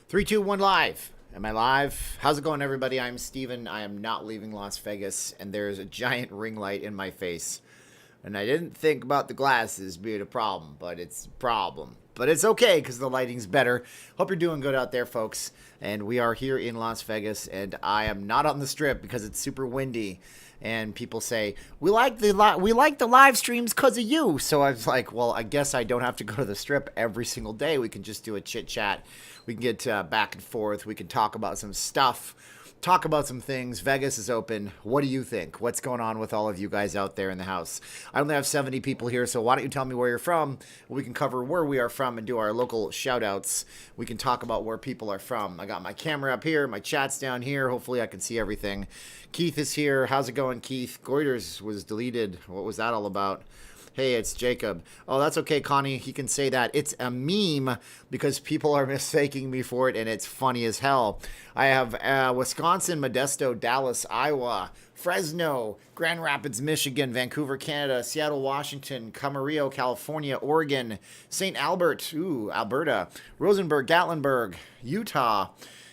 Three, two, one, live. Am I live? How's it going, everybody? I'm Steven. I am not leaving Las Vegas, and there's a giant ring light in my face. And I didn't think about the glasses being a problem, but it's a problem. But it's okay because the lighting's better. Hope you're doing good out there, folks. And we are here in Las Vegas, and I am not on the strip because it's super windy. And people say, we like the live streams because of you. So I was like, well, I guess I don't have to go to the strip every single day. We can just do a chit chat. We can get back and forth. We can talk about some stuff. Talk about some things. Vegas is open. What do you think? What's going on with all of you guys out there in the house? I only have 70 people here, so why don't you tell me where you're from? We can cover where we are from and do our local shout outs. We can talk about where people are from. I got my camera up here, my chat's down here. Hopefully I can see everything. Keith is here. How's it going, Keith? Goiters was deleted. What was that all about? Hey, it's Jacob. Oh, that's okay, Connie. He can say that. It's a meme because people are mistaking me for it, and it's funny as hell. I have Wisconsin, Modesto, Dallas, Iowa, Fresno, Grand Rapids, Michigan, Vancouver, Canada, Seattle, Washington, Camarillo, California, Oregon, St. Albert, Alberta, Rosenberg, Gatlinburg, Utah.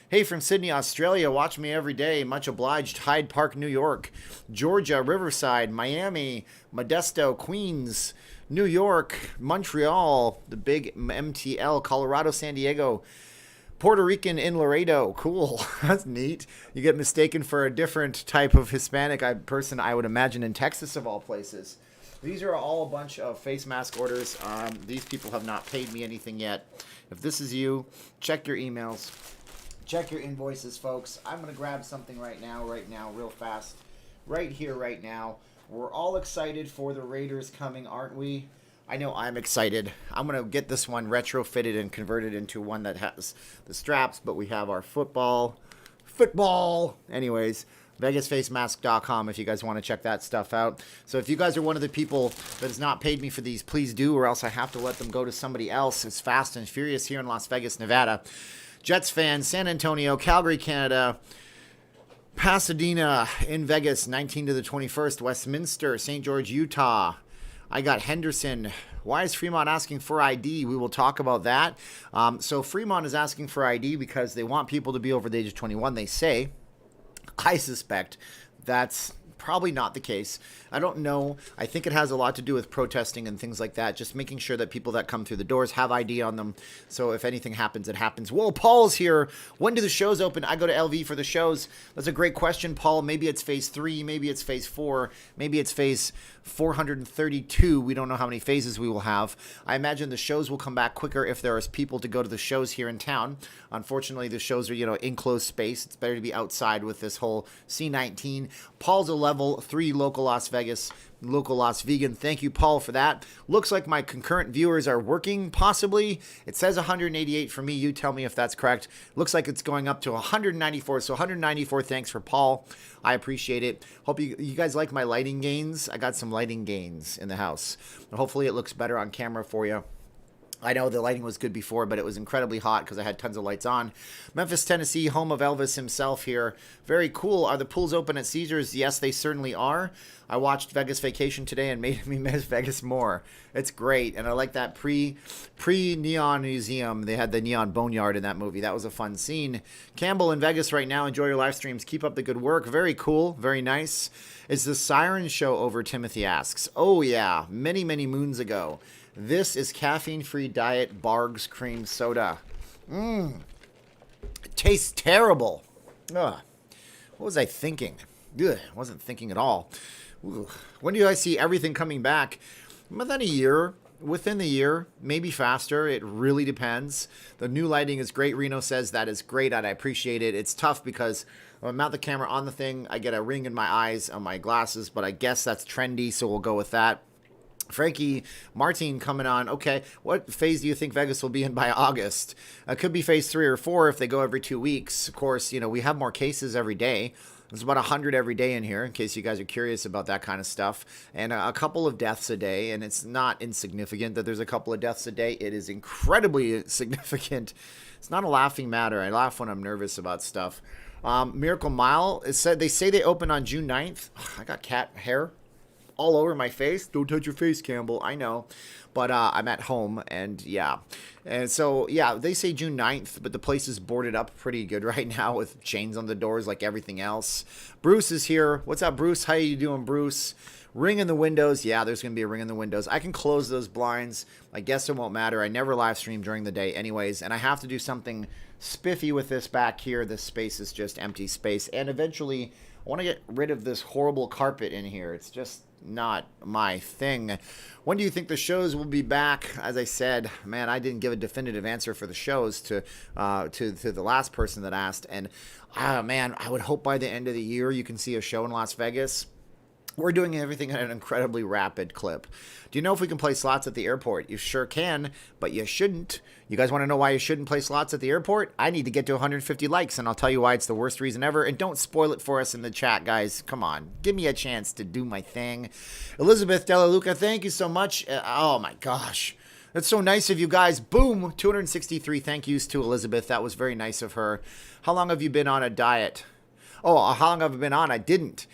Hey, from Sydney, Australia, watch me every day. Much obliged. Hyde Park, New York. Georgia, Riverside, Miami, Modesto, Queens, New York, Montreal, the big MTL, Colorado, San Diego, Puerto Rican in Laredo. Cool. That's neat. You get mistaken for a different type of Hispanic person, I would imagine, in Texas, of all places. These are all a bunch of face mask orders. These people have not paid me anything yet. If this is you, check your emails. Check your invoices, folks. I'm going to grab something right now, real fast. Right here, right now. We're all excited for the Raiders coming, aren't we? I know I'm excited. I'm going to get this one retrofitted and converted into one that has the straps, but we have our football. Anyways, VegasFaceMask.com if you guys want to check that stuff out. So if you guys are one of the people that has not paid me for these, please do, or else I have to let them go to somebody else. It's Fast and Furious here in Las Vegas, Nevada. Jets fans, San Antonio, Calgary, Canada, Pasadena in Vegas, 19 to the 21st, Westminster, St. George, Utah. I got Henderson. Why is Fremont asking for ID? We will talk about that. So Fremont is asking for ID because they want people to be over the age of 21, they say. I suspect that's probably not the case. I don't know. I think it has a lot to do with protesting and things like that. Just making sure that people that come through the doors have ID on them. So if anything happens, it happens. Whoa, Paul's here. When do the shows open? I go to LV for the shows. That's a great question, Paul. Maybe it's phase 3. Maybe it's phase 4. Maybe it's phase 432. We don't know how many phases we will have. I imagine the shows will come back quicker if there is people to go to the shows here in town. Unfortunately, the shows are, enclosed space. It's better to be outside with this whole C19. Paul's a level 3 local Las Vegas, local Las Vegan. Thank you, Paul, for that. Looks like my concurrent viewers are working, possibly. It says 188 for me. You tell me if that's correct. Looks like it's going up to 194. So 194, thanks for Paul. I appreciate it. Hope you guys like my lighting gains. I got some lighting gains in the house. Hopefully it looks better on camera for you. I know the lighting was good before, but it was incredibly hot because I had tons of lights on. Memphis, Tennessee, home of Elvis himself here. Very cool. Are the pools open at Caesars? Yes, they certainly are. I watched Vegas Vacation today and made me miss Vegas more. It's great. And I like that pre-Neon Museum. They had the Neon Boneyard in that movie. That was a fun scene. Campbell in Vegas right now. Enjoy your live streams. Keep up the good work. Very cool. Very nice. Is the Siren Show over? Timothy asks. Oh, yeah. Many, many moons ago. This is caffeine-free diet Barg's cream soda. It tastes terrible. Ugh. What was I thinking? Ugh, I wasn't thinking at all. Ugh. When do I see everything coming back? Within a year. Within the year, maybe faster. It really depends. The new lighting is great. Reno says that is great, and I appreciate it. It's tough because when I mount the camera on the thing, I get a ring in my eyes on my glasses, but I guess that's trendy, so we'll go with that. Frankie Martin coming on. Okay, what phase do you think Vegas will be in by August? It could be phase 3 or 4 if they go every 2 weeks. Of course, we have more cases every day. There's about 100 every day in here, in case you guys are curious about that kind of stuff. And a couple of deaths a day, and it's not insignificant that there's a couple of deaths a day. It is incredibly significant. It's not a laughing matter. I laugh when I'm nervous about stuff. Miracle Mile, they say they open on June 9th. I got cat hair all over my face. Don't touch your face, Campbell. I know. But I'm at home, and yeah. And so, yeah, they say June 9th, but the place is boarded up pretty good right now with chains on the doors like everything else. Bruce is here. What's up, Bruce? How you doing, Bruce? Ring in the windows. Yeah, there's going to be a ring in the windows. I can close those blinds. I guess it won't matter. I never live stream during the day anyways, and I have to do something spiffy with this back here. This space is just empty space, and eventually I want to get rid of this horrible carpet in here. It's just not my thing. When do you think the shows will be back? As I said, man, I didn't give a definitive answer for the shows to the last person that asked, and man, I would hope by the end of the year you can see a show in Las Vegas. We're doing everything at an incredibly rapid clip. Do you know if we can play slots at the airport? You sure can, but you shouldn't. You guys want to know why you shouldn't play slots at the airport? I need to get to 150 likes, and I'll tell you why it's the worst reason ever. And don't spoil it for us in the chat, guys. Come on. Give me a chance to do my thing. Elizabeth Della Luca, thank you so much. Oh, my gosh. That's so nice of you guys. Boom. 263 thank yous to Elizabeth. That was very nice of her. How long have you been on a diet? Oh, how long have I been on? I didn't.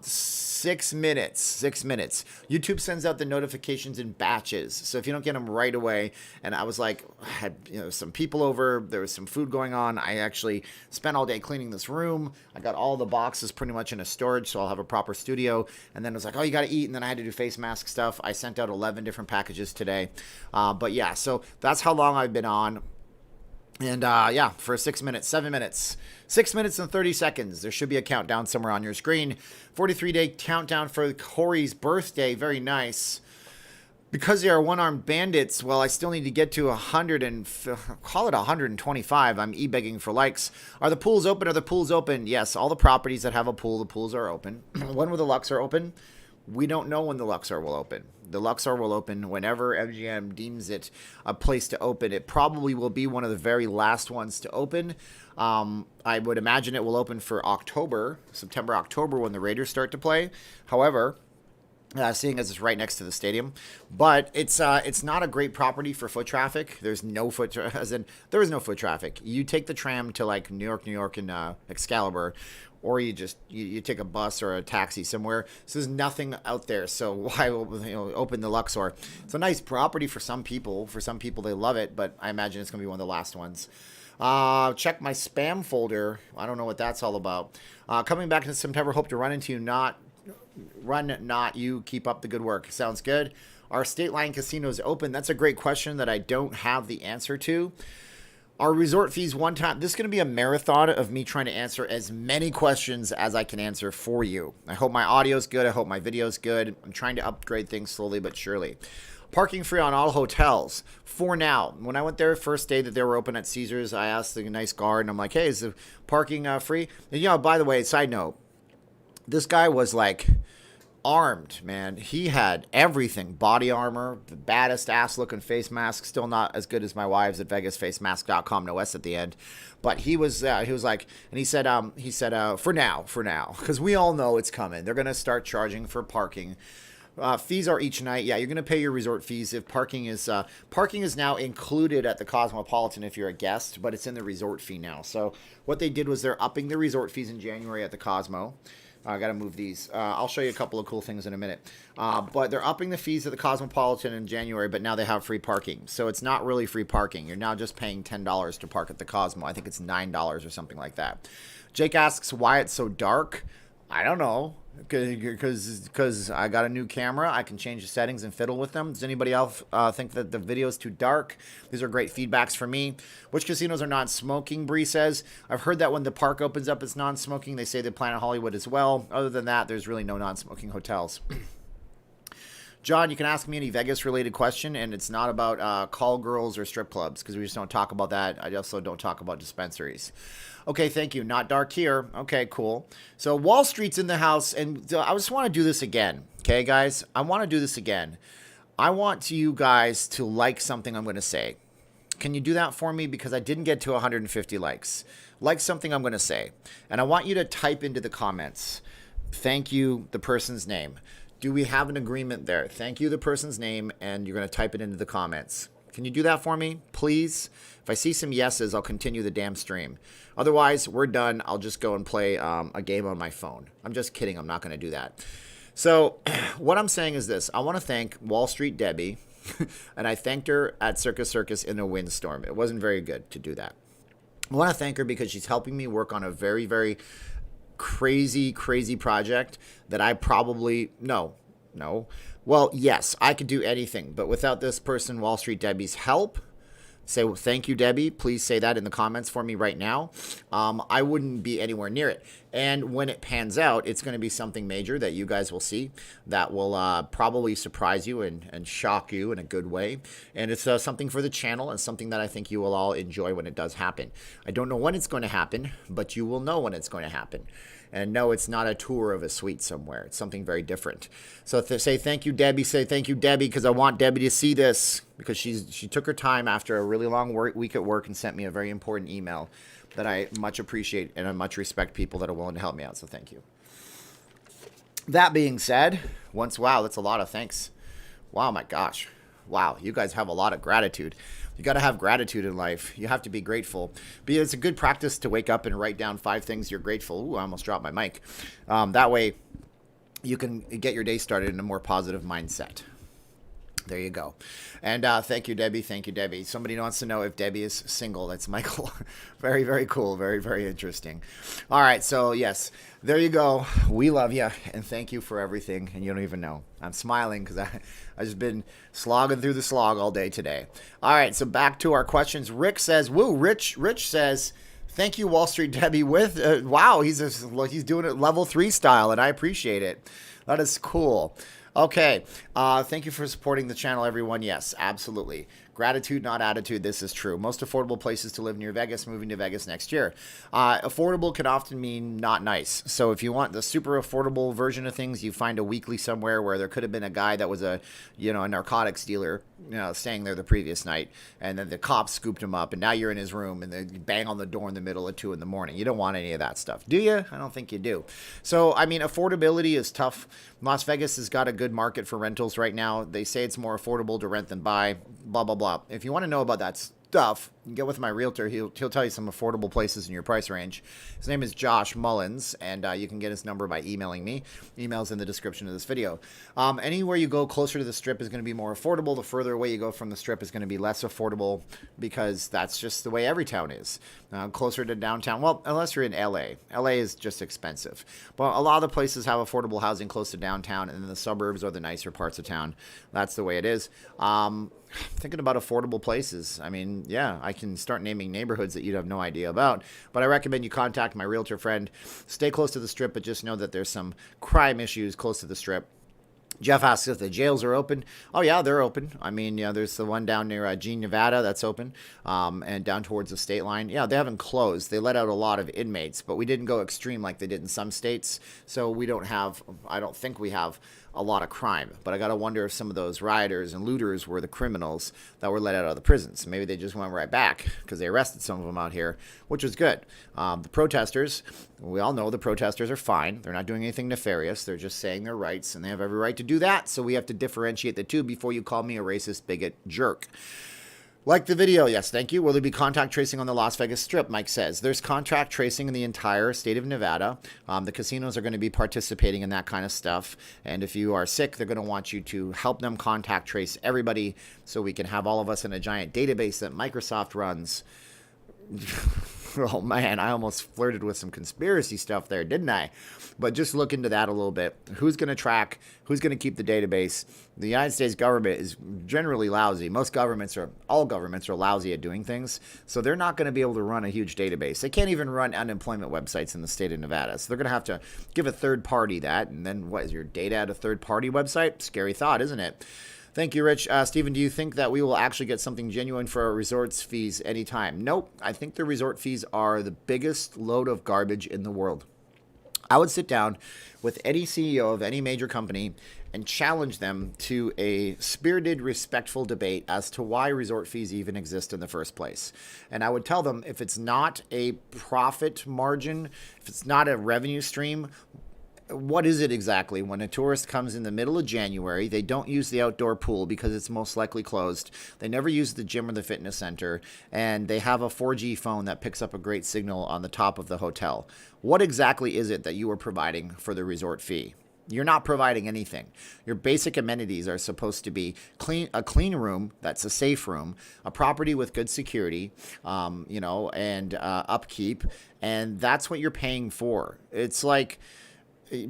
6 minutes. 6 minutes. YouTube sends out the notifications in batches, so if you don't get them right away, and I was like, I had some people over, there was some food going on. I actually spent all day cleaning this room. I got all the boxes pretty much in a storage, so I'll have a proper studio. And then it was like, oh, you got to eat, and then I had to do face mask stuff. I sent out 11 different packages today. But yeah, so that's how long I've been on. And yeah, for 6 minutes, 7 minutes, 6 minutes and 30 seconds. There should be a countdown somewhere on your screen. 43-day countdown for Corey's birthday. Very nice. Because they are one-armed bandits, well, I still need to get to 100 and call it 125. I'm e-begging for likes. Are the pools open? Are the pools open? Yes, all the properties that have a pool, the pools are open. When will the Luxor open? We don't know when the Luxor will open. The Luxor will open whenever MGM deems it a place to open. It probably will be one of the very last ones to open. I would imagine it will open for October, September, October, when the Raiders start to play. However, seeing as it's right next to the stadium, but it's not a great property for foot traffic. There's no there is no foot traffic. You take the tram to like New York, and Excalibur, or you just you take a bus or a taxi somewhere. So there's nothing out there. So why open the Luxor? It's a nice property for some people. For some people, they love it, but I imagine it's gonna be one of the last ones. Check my spam folder. I don't know what that's all about. Coming back in September, hope to run into you. Not you. Keep up the good work. Sounds good. Are State Line casinos open? That's a great question that I don't have the answer to. Are resort fees one time? This is going to be a marathon of me trying to answer as many questions as I can answer for you. I hope my audio's good. I hope my video's good. I'm trying to upgrade things slowly but surely. Parking free on all hotels for now. When I went there first day that they were open at Caesars, I asked the nice guard, and I'm like, hey, is the parking free? And, by the way, side note, this guy was like armed, man. He had everything. Body armor, the baddest ass looking face mask. Still not as good as my wife's at vegasfacemask.com, no S at the end. But he was like, and he said, for now, because we all know it's coming. They're going to start charging for parking. Fees are each night. Yeah, you're going to pay your resort fees if parking is now included at the Cosmopolitan if you're a guest, but it's in the resort fee now. So what they did was they're upping the resort fees in January at the Cosmo. I got to move these. I'll show you a couple of cool things in a minute. But they're upping the fees at the Cosmopolitan in January, but now they have free parking. So it's not really free parking. You're now just paying $10 to park at the Cosmo. I think it's $9 or something like that. Jake asks why it's so dark. I don't know. Because I got a new camera. I can change the settings and fiddle with them. Does anybody else think that the video is too dark? These are great feedbacks for me. Which casinos are non-smoking, Bree says. I've heard that when the park opens up, it's non-smoking. They say the Planet Hollywood as well. Other than that, there's really no non-smoking hotels. John, you can ask me any Vegas-related question, and it's not about call girls or strip clubs, because we just don't talk about that. I also don't talk about dispensaries. Okay, thank you. Not dark here. Okay, cool. So Wall Street's in the house, and I just want to do this again. Okay, guys? I want to do this again. I want you guys to like something I'm going to say. Can you do that for me? Because I didn't get to 150 likes. Like something I'm going to say. And I want you to type into the comments. Thank you, the person's name. Do we have an agreement there? Thank you, the person's name, and you're going to type it into the comments. Can you do that for me, please? If I see some yeses, I'll continue the damn stream. Otherwise, we're done. I'll just go and play a game on my phone. I'm just kidding. I'm not going to do that. So, what I'm saying is this. I want to thank Wall Street Debbie, and I thanked her at Circus Circus in a windstorm. It wasn't very good to do that. I want to thank her because she's helping me work on a very, very crazy, crazy project that I probably, no. Well, yes, I could do anything, but without this person, Wall Street Debbie's help, say well, thank you, Debbie. Please say that in the comments for me right now. I wouldn't be anywhere near it. And when it pans out, it's going to be something major that you guys will see that will probably surprise you and shock you in a good way. And it's something for the channel and something that I think you will all enjoy when it does happen. I don't know when it's going to happen, but you will know when it's going to happen. And no, it's not a tour of a suite somewhere. It's something very different. So say thank you, Debbie. Say thank you, Debbie, because I want Debbie to see this because she took her time after a really long week at work and sent me a very important email that I much appreciate and I much respect people that are willing to help me out. So thank you. That being said, wow, that's a lot of thanks. Wow, my gosh. Wow, you guys have a lot of gratitude. You got to have gratitude in life. You have to be grateful. But it's a good practice to wake up and write down 5 things you're grateful. Ooh, I almost dropped my mic. That way, you can get your day started in a more positive mindset. There you go. And thank you, Debbie. Thank you, Debbie. Somebody wants to know if Debbie is single. That's Michael. Very, very cool. Very, very interesting. All right. So, yes, there you go. We love you. And thank you for everything. And you don't even know. I'm smiling because I've just been slogging through the slog all day today. All right. So, back to our questions. Rick says, woo, Rich says, thank you, Wall Street Debbie. Wow, he's doing it level 3 style, and I appreciate it. That is cool. Okay, thank you for supporting the channel, everyone. Yes, absolutely. Gratitude, not attitude. This is true. Most affordable places to live near Vegas, moving to Vegas next year. Affordable can often mean not nice. So if you want the super affordable version of things, you find a weekly somewhere where there could have been a guy that was a narcotics dealer, staying there the previous night, and then the cops scooped him up, and now you're in his room, and they bang on the door in the middle at 2 a.m. You don't want any of that stuff, do you? I don't think you do. So, I mean, affordability is tough. Las Vegas has got a good market for rentals right now. They say it's more affordable to rent than buy, blah, blah, blah. If you want to know about that stuff, get with my realtor. He'll tell you some affordable places in your price range. His name is Josh Mullins, and you can get his number by emailing me. Email's in the description of this video. Anywhere you go closer to the Strip is going to be more affordable. The further away you go from the Strip is going to be less affordable because that's just the way every town is. Closer to downtown, well, unless you're in LA. LA is just expensive. But a lot of the places have affordable housing close to downtown, and then the suburbs are the nicer parts of town. That's the way it is. Thinking about affordable places. I mean, yeah, I can start naming neighborhoods that you'd have no idea about, but I recommend you contact my realtor friend. Stay close to the Strip, but just know that there's some crime issues close to the Strip. Jeff asks if the jails are open. Oh, yeah, they're open. I mean, there's the one down near Jean, Nevada that's open, and down towards the state line. Yeah, they haven't closed. They let out a lot of inmates, but we didn't go extreme like they did in some states, so I don't think we have a lot of crime. But I got to wonder if some of those rioters and looters were the criminals that were let out of the prisons. Maybe they just went right back because they arrested some of them out here, which was good. The protesters, we all know the protesters are fine. They're not doing anything nefarious. They're just saying their rights, and they have every right to do that. So we have to differentiate the two before you call me a racist, bigot, jerk. Like the video. Yes, thank you. Will there be contact tracing on the Las Vegas Strip? Mike says. There's contact tracing in the entire state of Nevada. The casinos are going to be participating in that kind of stuff. And if you are sick, they're going to want you to help them contact trace everybody so we can have all of us in a giant database that Microsoft runs. Oh, man, I almost flirted with some conspiracy stuff there, didn't I? But just look into that a little bit. Who's going to track? Who's going to keep the database? The United States government is generally lousy. All governments are lousy at doing things. So they're not going to be able to run a huge database. They can't even run unemployment websites in the state of Nevada. So they're going to have to give a third party that. And then what is your data at a third party website? Scary thought, isn't it? Thank you, Rich. Steven, do you think that we will actually get something genuine for our resorts fees anytime? Nope. I think the resort fees are the biggest load of garbage in the world. I would sit down with any CEO of any major company and challenge them to a spirited, respectful debate as to why resort fees even exist in the first place. And I would tell them if it's not a profit margin, if it's not a revenue stream, what is it exactly? When a tourist comes in the middle of January, they don't use the outdoor pool because it's most likely closed. They never use the gym or the fitness center, and they have a 4G phone that picks up a great signal on the top of the hotel. What exactly is it that you are providing for the resort fee? You're not providing anything. Your basic amenities are supposed to be a clean room that's a safe room, a property with good security, and upkeep, and that's what you're paying for. It's like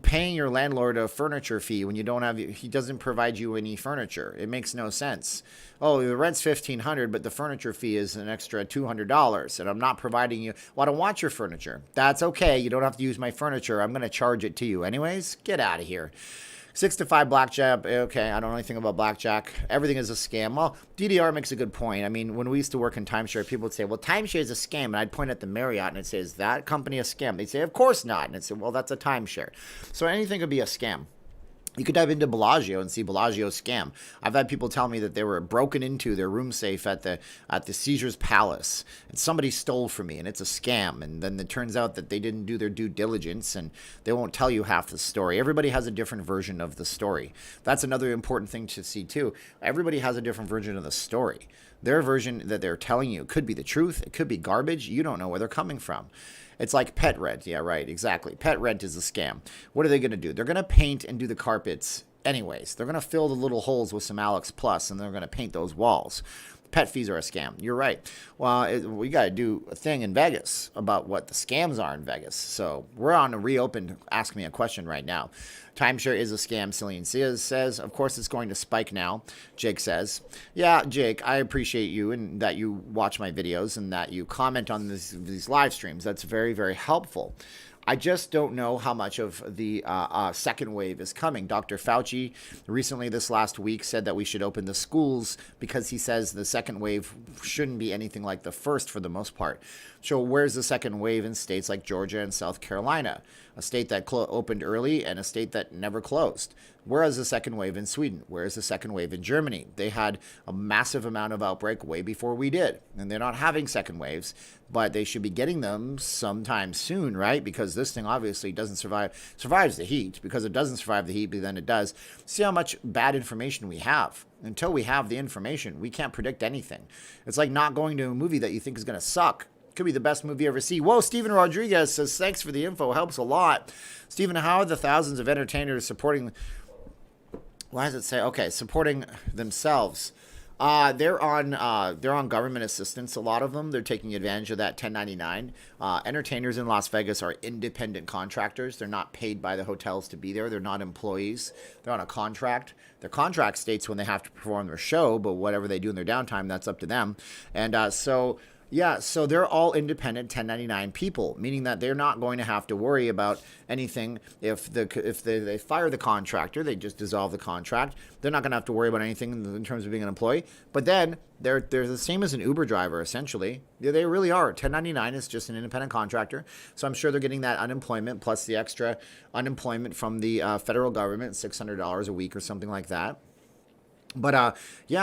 paying your landlord a furniture fee when he doesn't provide you any furniture. It makes no sense. Oh, the rent's $1,500, but the furniture fee is an extra $200, and I'm not providing you. Well, I don't want your furniture. That's okay. You don't have to use my furniture. I'm going to charge it to you anyways. Get out of here. 6 to 5 Blackjack. Okay, I don't know anything about Blackjack. Everything is a scam. Well, DDR makes a good point. I mean, when we used to work in timeshare, people would say, well, timeshare is a scam. And I'd point at the Marriott and it says, that company a scam? They'd say, of course not. And I'd say, well, that's a timeshare. So anything could be a scam. You could dive into Bellagio and see Bellagio's scam. I've had people tell me that they were broken into their room safe at the Caesar's Palace, and somebody stole from me, and it's a scam. And then it turns out that they didn't do their due diligence, and they won't tell you half the story. Everybody has a different version of the story. That's another important thing to see too. Everybody has a different version of the story. Their version that they're telling you could be the truth. It could be garbage. You don't know where they're coming from. It's like pet rent. Yeah, right. Exactly. Pet rent is a scam. What are they going to do? They're going to paint and do the carpets anyways. They're going to fill the little holes with some Alex Plus, and they're going to paint those walls. Pet fees are a scam. You're right. Well, we got to do a thing in Vegas about what the scams are in Vegas. So we're on a reopened Ask Me a Question right now. Timeshare is a scam, Celine says. Of course, it's going to spike now, Jake says. Yeah, Jake, I appreciate you and that you watch my videos and that you comment on these live streams. That's very, very helpful. I just don't know how much of the second wave is coming. Dr. Fauci recently this last week said that we should open the schools because he says the second wave shouldn't be anything like the first for the most part. So where's the second wave in states like Georgia and South Carolina? A state that opened early and a state that never closed. Where is the second wave in Sweden? Where is the second wave in Germany? They had a massive amount of outbreak way before we did. And they're not having second waves, but they should be getting them sometime soon, right? Because this thing obviously survives the heat. Because it doesn't survive the heat, but then it does. See how much bad information we have. Until we have the information, we can't predict anything. It's like not going to a movie that you think is going to suck. Could be the best movie you ever see. Whoa, Steven Rodriguez says, thanks for the info. Helps a lot. Steven, how are the thousands of entertainers supporting... Why does it say? Okay, supporting themselves. They're on government assistance. A lot of them, they're taking advantage of that 1099. Entertainers in Las Vegas are independent contractors. They're not paid by the hotels to be there. They're not employees. They're on a contract. Their contract states when they have to perform their show, but whatever they do in their downtime, that's up to them. And so they're all independent 1099 people, meaning that they're not going to have to worry about anything. If they fire the contractor, they just dissolve the contract. They're not going to have to worry about anything in terms of being an employee. But then they're the same as an Uber driver, essentially. They really are. 1099 is just an independent contractor. So I'm sure they're getting that unemployment plus the extra unemployment from the federal government, $600 a week or something like that. But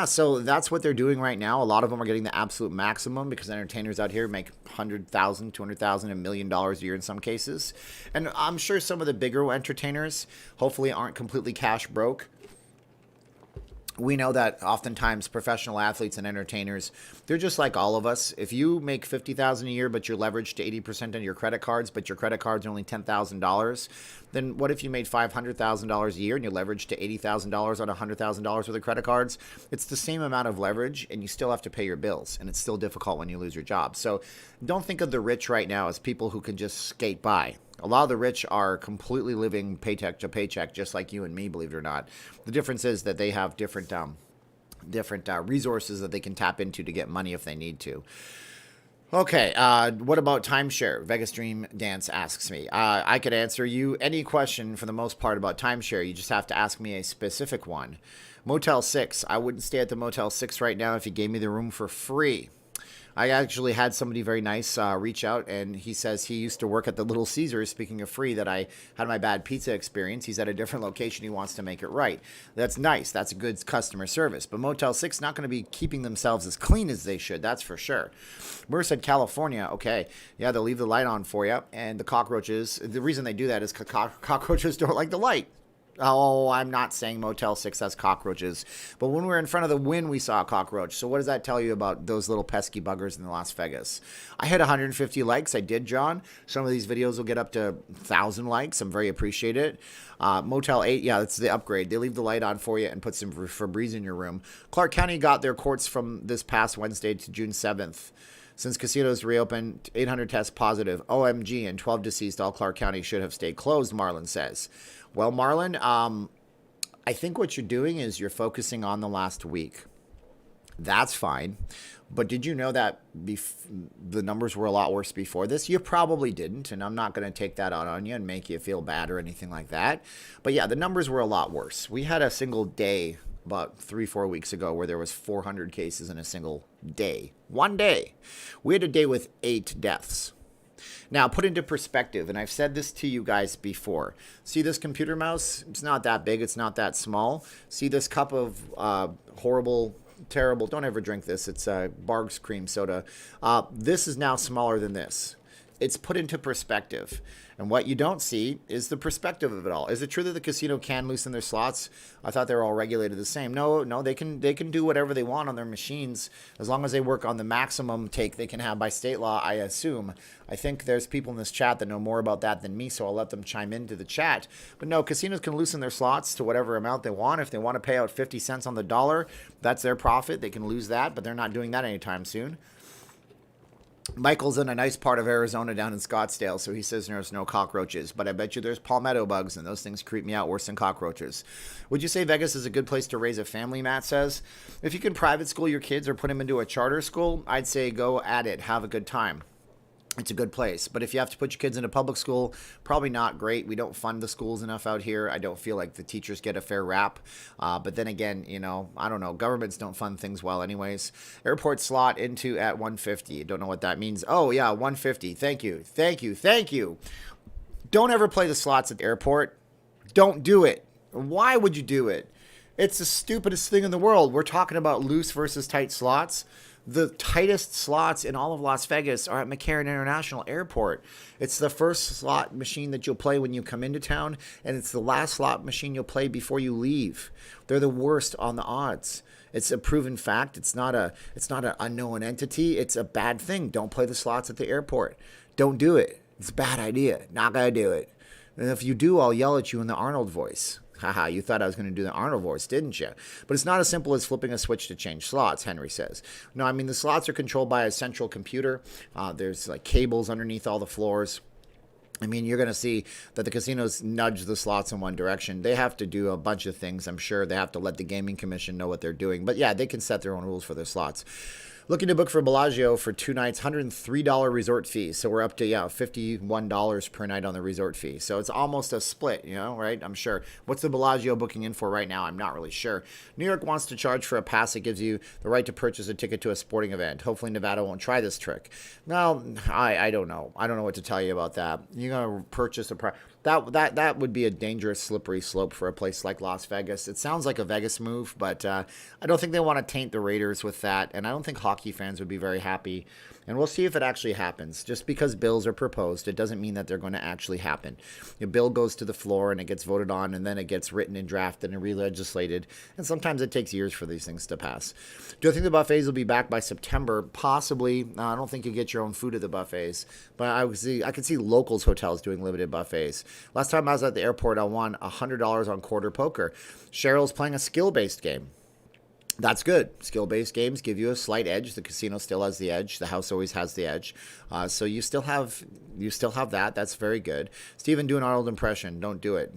so that's what they're doing right now. A lot of them are getting the absolute maximum because entertainers out here make $100,000, $200,000, $1 million a year in some cases. And I'm sure some of the bigger entertainers hopefully aren't completely cash broke. We know that oftentimes professional athletes and entertainers, they're just like all of us. If you make $50,000 a year, but you're leveraged to 80% on your credit cards, but your credit cards are only $10,000, then what if you made $500,000 a year and you're leveraged to $80,000 on $100,000 worth of credit cards? It's the same amount of leverage, and you still have to pay your bills, and it's still difficult when you lose your job. So don't think of the rich right now as people who can just skate by. A lot of the rich are completely living paycheck to paycheck, just like you and me, believe it or not. The difference is that they have different resources that they can tap into to get money if they need to. Okay, what about timeshare? Vegas Dream Dance asks me. I could answer you any question for the most part about timeshare. You just have to ask me a specific one. Motel 6. I wouldn't stay at the Motel 6 right now if you gave me the room for free. I actually had somebody very nice reach out, and he says he used to work at the Little Caesars, speaking of free, that I had my bad pizza experience. He's at a different location. He wants to make it right. That's nice. That's a good customer service. But Motel 6 not going to be keeping themselves as clean as they should. That's for sure. Merced, California. Okay. Yeah, they'll leave the light on for you. And the cockroaches, the reason they do that is cockroaches don't like the light. Oh, I'm not saying Motel 6 has cockroaches, but when we were in front of the Wynn, we saw a cockroach. So what does that tell you about those little pesky buggers in Las Vegas? I hit 150 likes. I did, John. Some of these videos will get up to 1,000 likes. I'm very appreciated. Motel 8, yeah, that's the upgrade. They leave the light on for you and put some Febreze in your room. Clark County got their courts from this past Wednesday to June 7th. Since casinos reopened, 800 tests positive. OMG, and 12 deceased. All Clark County should have stayed closed, Marlon says. Well, Marlon, I think what you're doing is you're focusing on the last week. That's fine. But did you know that the numbers were a lot worse before this? You probably didn't, and I'm not going to take that out on you and make you feel bad or anything like that. But yeah, the numbers were a lot worse. We had a single day about 3-4 weeks ago where there was 400 cases in a single day. One day. We had a day with 8 deaths. Now, put into perspective, and I've said this to you guys before. See this computer mouse? It's not that big. It's not that small. See this cup of horrible, terrible, don't ever drink this. It's Barg's cream soda. This is now smaller than this. It's put into perspective. And what you don't see is the perspective of it all. Is it true that the casino can loosen their slots? I thought they were all regulated the same. No, they can do whatever they want on their machines as long as they work on the maximum take they can have by state law, I assume. I think there's people in this chat that know more about that than me, so I'll let them chime into the chat. But no, casinos can loosen their slots to whatever amount they want. If they want to pay out 50 cents on the dollar, that's their profit. They can lose that, but they're not doing that anytime soon. Michael's in a nice part of Arizona down in Scottsdale, so he says there's no cockroaches. But I bet you there's palmetto bugs, and those things creep me out worse than cockroaches. Would you say Vegas is a good place to raise a family, Matt says? If you can private school your kids or put them into a charter school, I'd say go at it. Have a good time. It's a good place. But if you have to put your kids into public school, probably not great. We don't fund the schools enough out here. I don't feel like the teachers get a fair rap. But then again, I don't know. Governments don't fund things well anyways. Airport slot into at 150. Don't know what that means. Oh, yeah, 150. Thank you. Don't ever play the slots at the airport. Don't do it. Why would you do it? It's the stupidest thing in the world. We're talking about loose versus tight slots. The tightest slots in all of Las Vegas are at McCarran International Airport. It's the first slot machine that you'll play when you come into town, and it's the last slot machine you'll play before you leave. They're the worst on the odds. It's a proven fact. It's not an unknown entity. It's a bad thing. Don't play the slots at the airport. Don't do it. It's a bad idea. Not gonna do it. And if you do, I'll yell at you in the Arnold voice. Haha, you thought I was going to do the Arnold voice, didn't you? But it's not as simple as flipping a switch to change slots, Henry says. No, I mean, the slots are controlled by a central computer. There's like cables underneath all the floors. I mean, you're going to see that the casinos nudge the slots in one direction. They have to do a bunch of things, I'm sure. They have to let the gaming commission know what they're doing. But yeah, they can set their own rules for their slots. Looking to book for Bellagio for 2 nights, $103 resort fee. So we're up to, $51 per night on the resort fee. So it's almost a split, right? I'm sure. What's the Bellagio booking in for right now? I'm not really sure. New York wants to charge for a pass that gives you the right to purchase a ticket to a sporting event. Hopefully Nevada won't try this trick. Well, I don't know. I don't know what to tell you about that. You're going to purchase a that would be a dangerous, slippery slope for a place like Las Vegas. It sounds like a Vegas move, but I don't think they want to taint the Raiders with that, and I don't think hockey fans would be very happy. And we'll see if it actually happens. Just because bills are proposed, it doesn't mean that they're going to actually happen. A bill goes to the floor, and it gets voted on, and then it gets written and drafted and re-legislated, and sometimes it takes years for these things to pass. Do I think the buffets will be back by September? Possibly. I don't think you get your own food at the buffets, but I could see locals hotels doing limited buffets. Last time I was at the airport, I won $100 on quarter poker. Cheryl's playing a skill-based game. That's good. Skill-based games give you a slight edge. The casino still has the edge. The house always has the edge. So you still have that. That's very good. Steven, do an Arnold impression. Don't do it.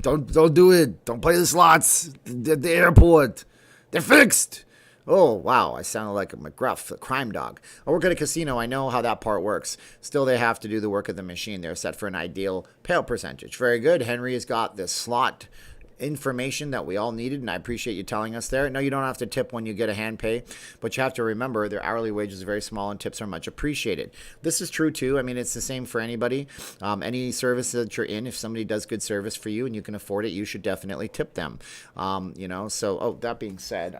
Don't do it. Don't play the slots. The airport. They're fixed. Oh, wow. I sounded like a McGruff, the crime dog. I work at a casino. I know how that part works. Still, they have to do the work of the machine. They're set for an ideal payout percentage. Very good. Henry has got the slot information that we all needed, and I appreciate you telling us there. No, you don't have to tip when you get a hand pay, but you have to remember their hourly wages are very small and tips are much appreciated. This is true too. I mean, it's the same for anybody. Any service that you're in, if somebody does good service for you and you can afford it, you should definitely tip them. So that being said,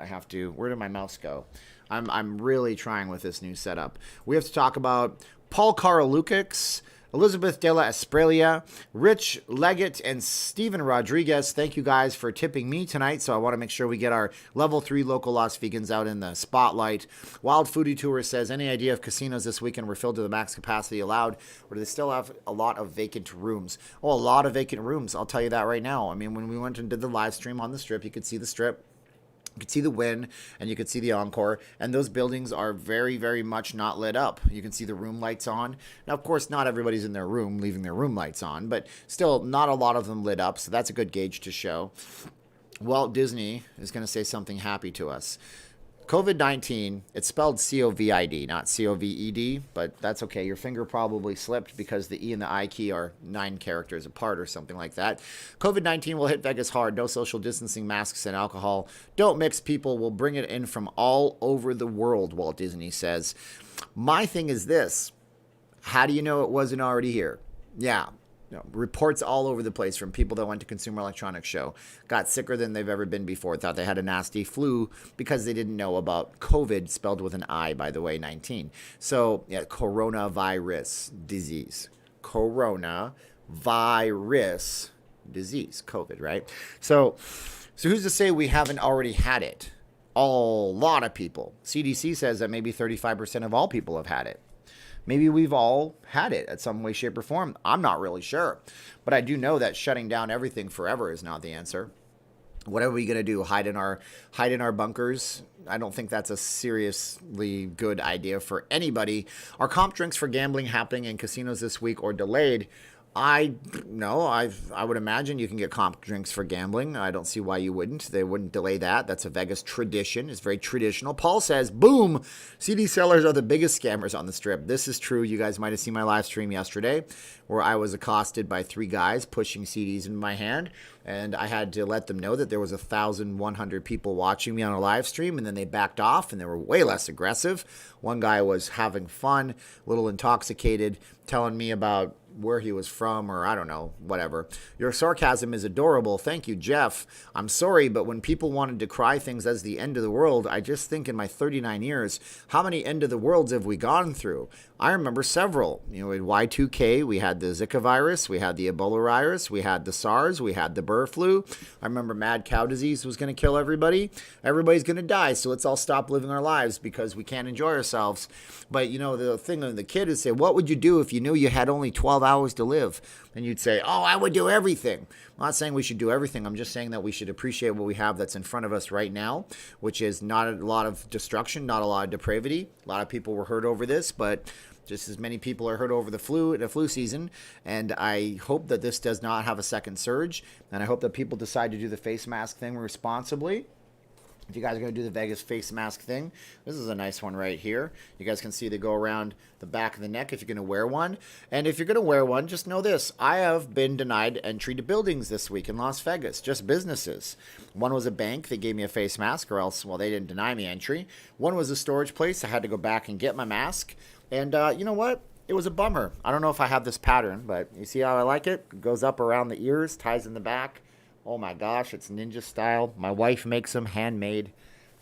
where did my mouse go? I'm really trying with this new setup. We have to talk about Paul Karalukix Elizabeth de la Esprelia, Rich Leggett, and Steven Rodriguez. Thank you guys for tipping me tonight. So I want to make sure we get our level 3 local Las Vegans out in the spotlight. Wild Foodie Tour says, any idea if casinos this weekend were filled to the max capacity allowed, or do they still have a lot of vacant rooms? Oh, a lot of vacant rooms. I'll tell you that right now. I mean, when we went and did the live stream on the Strip, you could see the Strip. You could see the Wynn, and you could see the Encore, and those buildings are very, very much not lit up. You can see the room lights on. Now, of course, not everybody's in their room leaving their room lights on, but still not a lot of them lit up, so that's a good gauge to show. Walt Disney is going to say something happy to us. COVID-19, it's spelled C-O-V-I-D, not C-O-V-E-D, but that's okay. Your finger probably slipped because the E and the I key are 9 characters apart or something like that. COVID-19 will hit Vegas hard. No social distancing, masks, and alcohol. Don't mix people. We'll bring it in from all over the world, Walt Disney says. My thing is this. How do you know it wasn't already here? Yeah. Reports all over the place from people that went to Consumer Electronics Show, got sicker than they've ever been before, thought they had a nasty flu because they didn't know about COVID, spelled with an I, by the way, 19. So, yeah, coronavirus disease. Coronavirus disease, COVID, right? So who's to say we haven't already had it? A lot of people. CDC says that maybe 35% of all people have had it. Maybe we've all had it at some way, shape, or form. I'm not really sure. But I do know that shutting down everything forever is not the answer. What are we going to do? Hide in our bunkers? I don't think that's a seriously good idea for anybody. Are comp drinks for gambling happening in casinos this week or delayed? I would imagine you can get comp drinks for gambling. I don't see why you wouldn't. They wouldn't delay that. That's a Vegas tradition. It's very traditional. Paul says, boom, CD sellers are the biggest scammers on the Strip. This is true. You guys might have seen my live stream yesterday where I was accosted by 3 guys pushing CDs in my hand. And I had to let them know that there was 1,100 people watching me on a live stream, and then they backed off, and they were way less aggressive. One guy was having fun, a little intoxicated, telling me about where he was from, or I don't know, whatever. Your sarcasm is adorable. Thank you, Jeff. I'm sorry, but when people want to decry things as the end of the world, I just think in my 39 years, how many end of the worlds have we gone through? I remember several. In Y2K, we had the Zika virus, we had the Ebola virus, we had the SARS, we had the bird flu. I remember mad cow disease was going to kill everybody. Everybody's going to die, so let's all stop living our lives because we can't enjoy ourselves. But, the thing of the kid is say, what would you do if you knew you had only 12 hours to live? And you'd say, oh, I would do everything. I'm not saying we should do everything. I'm just saying that we should appreciate what we have that's in front of us right now, which is not a lot of destruction, not a lot of depravity. A lot of people were hurt over this, but just as many people are hurt over the flu season. And I hope that this does not have a second surge. And I hope that people decide to do the face mask thing responsibly. If you guys are going to do the Vegas face mask thing, this is a nice one right here. You guys can see they go around the back of the neck if you're going to wear one. And if you're going to wear one, just know this. I have been denied entry to buildings this week in Las Vegas, just businesses. One was a bank. They gave me a face mask, or else, well, they didn't deny me entry. One was a storage place. I had to go back and get my mask. And you know what? It was a bummer. I don't know if I have this pattern, but you see how I like it? It goes up around the ears, ties in the back. Oh my gosh, it's ninja style. My wife makes them handmade.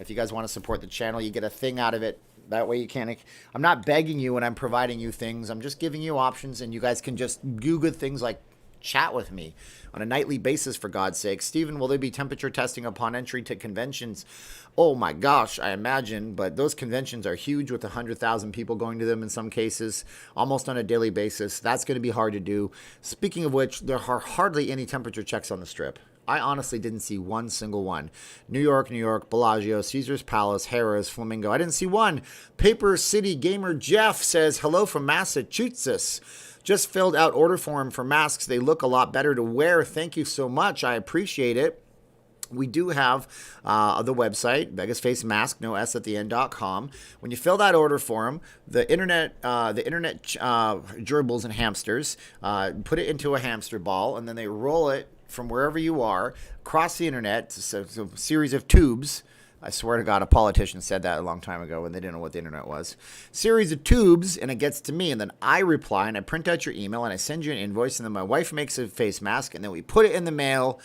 If you guys want to support the channel, you get a thing out of it. That way you can't. I'm not begging you when I'm providing you things. I'm just giving you options, and you guys can just do good things like chat with me on a nightly basis, for God's sake. Steven, will there be temperature testing upon entry to conventions? Oh my gosh, I imagine, but those conventions are huge with 100,000 people going to them in some cases, almost on a daily basis. That's going to be hard to do. Speaking of which, there are hardly any temperature checks on the Strip. I honestly didn't see one single one. New York, Bellagio, Caesar's Palace, Harrah's, Flamingo. I didn't see one. Paper City Gamer Jeff says, hello from Massachusetts. Just filled out order form for masks. They look a lot better to wear. Thank you so much. I appreciate it. We do have the website, VegasFaceMask, no S at the end.com. When you fill that order form, the internet gerbils and hamsters put it into a hamster ball, and then they roll it from wherever you are across the internet. So a series of tubes. I swear to God, a politician said that a long time ago when they didn't know what the internet was. Series of tubes, and it gets to me, and then I reply, and I print out your email, and I send you an invoice, and then my wife makes a face mask, and then we put it in the mail,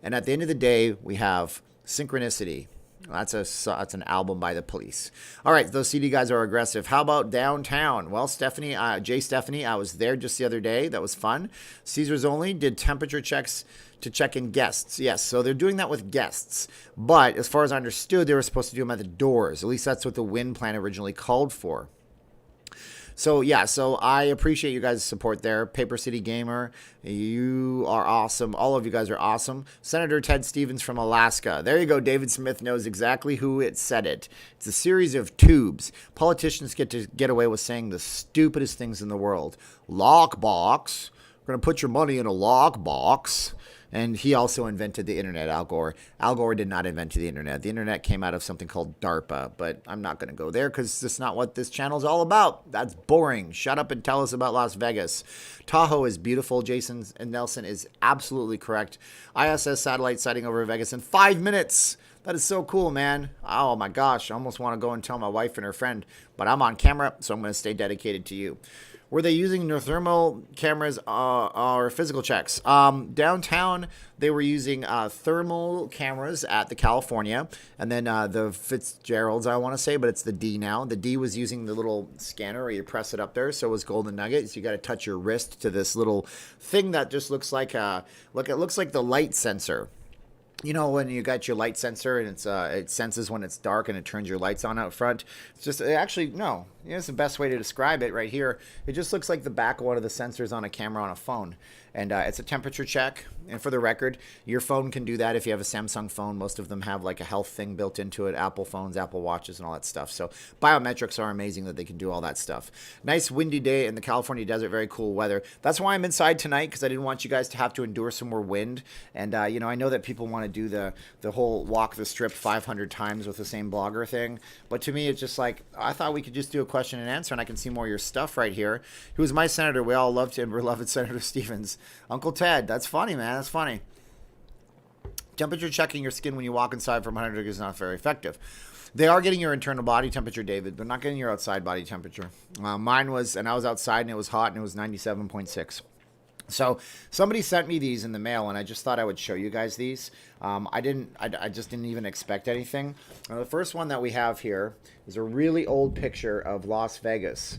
and at the end of the day, we have synchronicity. That's an album by the Police. All right, those CD guys are aggressive. How about Downtown? Well, Stephanie, I was there just the other day. That was fun. Caesars Only did temperature checks to check in guests. Yes, so they're doing that with guests. But as far as I understood, they were supposed to do them at the doors. At least that's what the Win plan originally called for. So, yeah, so I appreciate you guys' support there. Paper City Gamer, you are awesome. All of you guys are awesome. Senator Ted Stevens from Alaska. There you go. David Smith knows exactly who it said it. It's a series of tubes. Politicians get to get away with saying the stupidest things in the world. Lockbox. We're going to put your money in a lockbox. And he also invented the internet, Al Gore. Al Gore did not invent the internet. The internet came out of something called DARPA, but I'm not going to go there because that's not what this channel is all about. That's boring. Shut up and tell us about Las Vegas. Tahoe is beautiful. Jason and Nelson is absolutely correct. ISS satellite sighting over Vegas in 5 minutes. That is so cool, man. Oh my gosh, I almost want to go and tell my wife and her friend, but I'm on camera, so I'm going to stay dedicated to you. Were they using their thermal cameras or physical checks? Downtown, they were using thermal cameras at the California, and then the Fitzgeralds, I want to say, but it's the D now. The D was using the little scanner where you press it up there, so it was Golden Nugget. So you got to touch your wrist to this little thing that just looks like it looks like the light sensor. You know, when you got your light sensor and it senses when it's dark and it turns your lights on out front. It's just actually, no, it's the best way to describe it right here. It just looks like the back of one of the sensors on a camera on a phone. And it's a temperature check. And for the record, your phone can do that if you have a Samsung phone. Most of them have like a health thing built into it, Apple phones, Apple watches, and all that stuff. So biometrics are amazing that they can do all that stuff. Nice windy day in the California desert, very cool weather. That's why I'm inside tonight, because I didn't want you guys to have to endure some more wind. And, you know, I know that people want to do the whole walk the strip 500 times with the same blogger thing. But to me, it's just like, I thought we could just do a question and answer, and I can see more of your stuff right here. He was my senator. We all loved him. Beloved Senator Stevens. Uncle Ted. That's funny, man. That's funny. Temperature checking your skin when you walk inside from 100 degrees is not very effective. They are getting your internal body temperature, David, but not getting your outside body temperature. Mine was, and I was outside and it was hot and it was 97.6. So somebody sent me these in the mail, and I just thought I would show you guys these. I just didn't even expect anything. The first one that we have here is a really old picture of Las Vegas.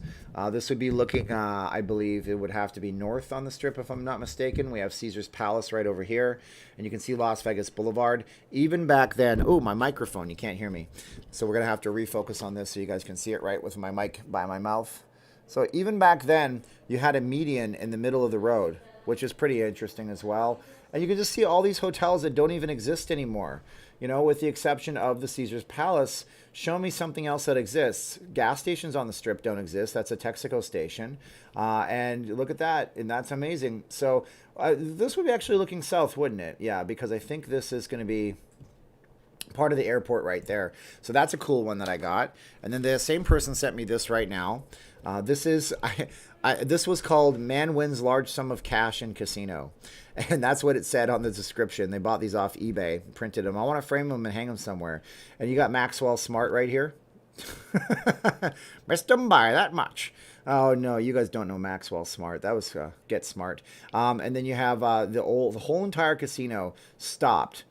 This would be looking, I believe it would have to be north on the strip if I'm not mistaken. We have Caesar's Palace right over here, and you can see Las Vegas Boulevard. Even back then, oh, my microphone, you can't hear me. So we're going to have to refocus on this so you guys can see it right with my mic by my mouth. So even back then, you had a median in the middle of the road, which is pretty interesting as well. And you can just see all these hotels that don't even exist anymore. You know, with the exception of the Caesar's Palace, show me something else that exists. Gas stations on the strip don't exist. That's a Texaco station. And look at that. And that's amazing. So this would be actually looking south, wouldn't it? Yeah, because I think this is going to be part of the airport right there. So that's a cool one that I got. And then the same person sent me this right now. This was called "Man Wins Large Sum of Cash in Casino," and that's what it said on the description. They bought these off eBay, printed them. I want to frame them and hang them somewhere. And you got Maxwell Smart right here. Missed them by that much. Oh no, you guys don't know Maxwell Smart. That was Get Smart. And then you have the whole entire casino stopped.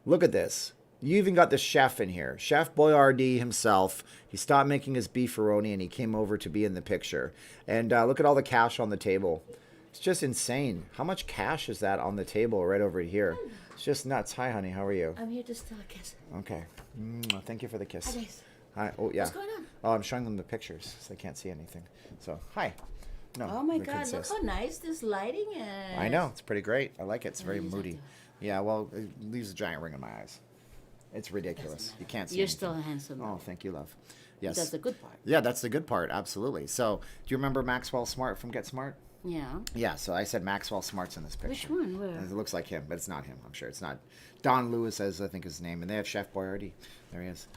Look at this. You even got the chef in here. Chef Boyardee himself. He stopped making his beefaroni and he came over to be in the picture. And look at all the cash on the table. It's just insane. How much cash is that on the table right over here? It's just nuts. Hi, honey. How are you? I'm here to steal a kiss. Okay. Thank you for the kiss. Hi, Hi. Oh, yeah. What's going on? Oh, I'm showing them the pictures so they can't see anything. So, hi. No, oh, my God. Look how nice this lighting is. I know. It's pretty great. I like it. It's very moody. Yeah, well, it leaves a giant ring in my eyes. It's ridiculous. You can't see You're anything. still handsome. Oh, thank you, love. Yes. That's the good part. Yeah, that's the good part. Absolutely. So, do you remember Maxwell Smart from Get Smart? Yeah. Yeah, so I said Maxwell Smart's in this picture. Which one? Where? It looks like him, but it's not him. I'm sure it's not. Don Lewis is, I think, his name. And they have Chef Boyardee. There he is.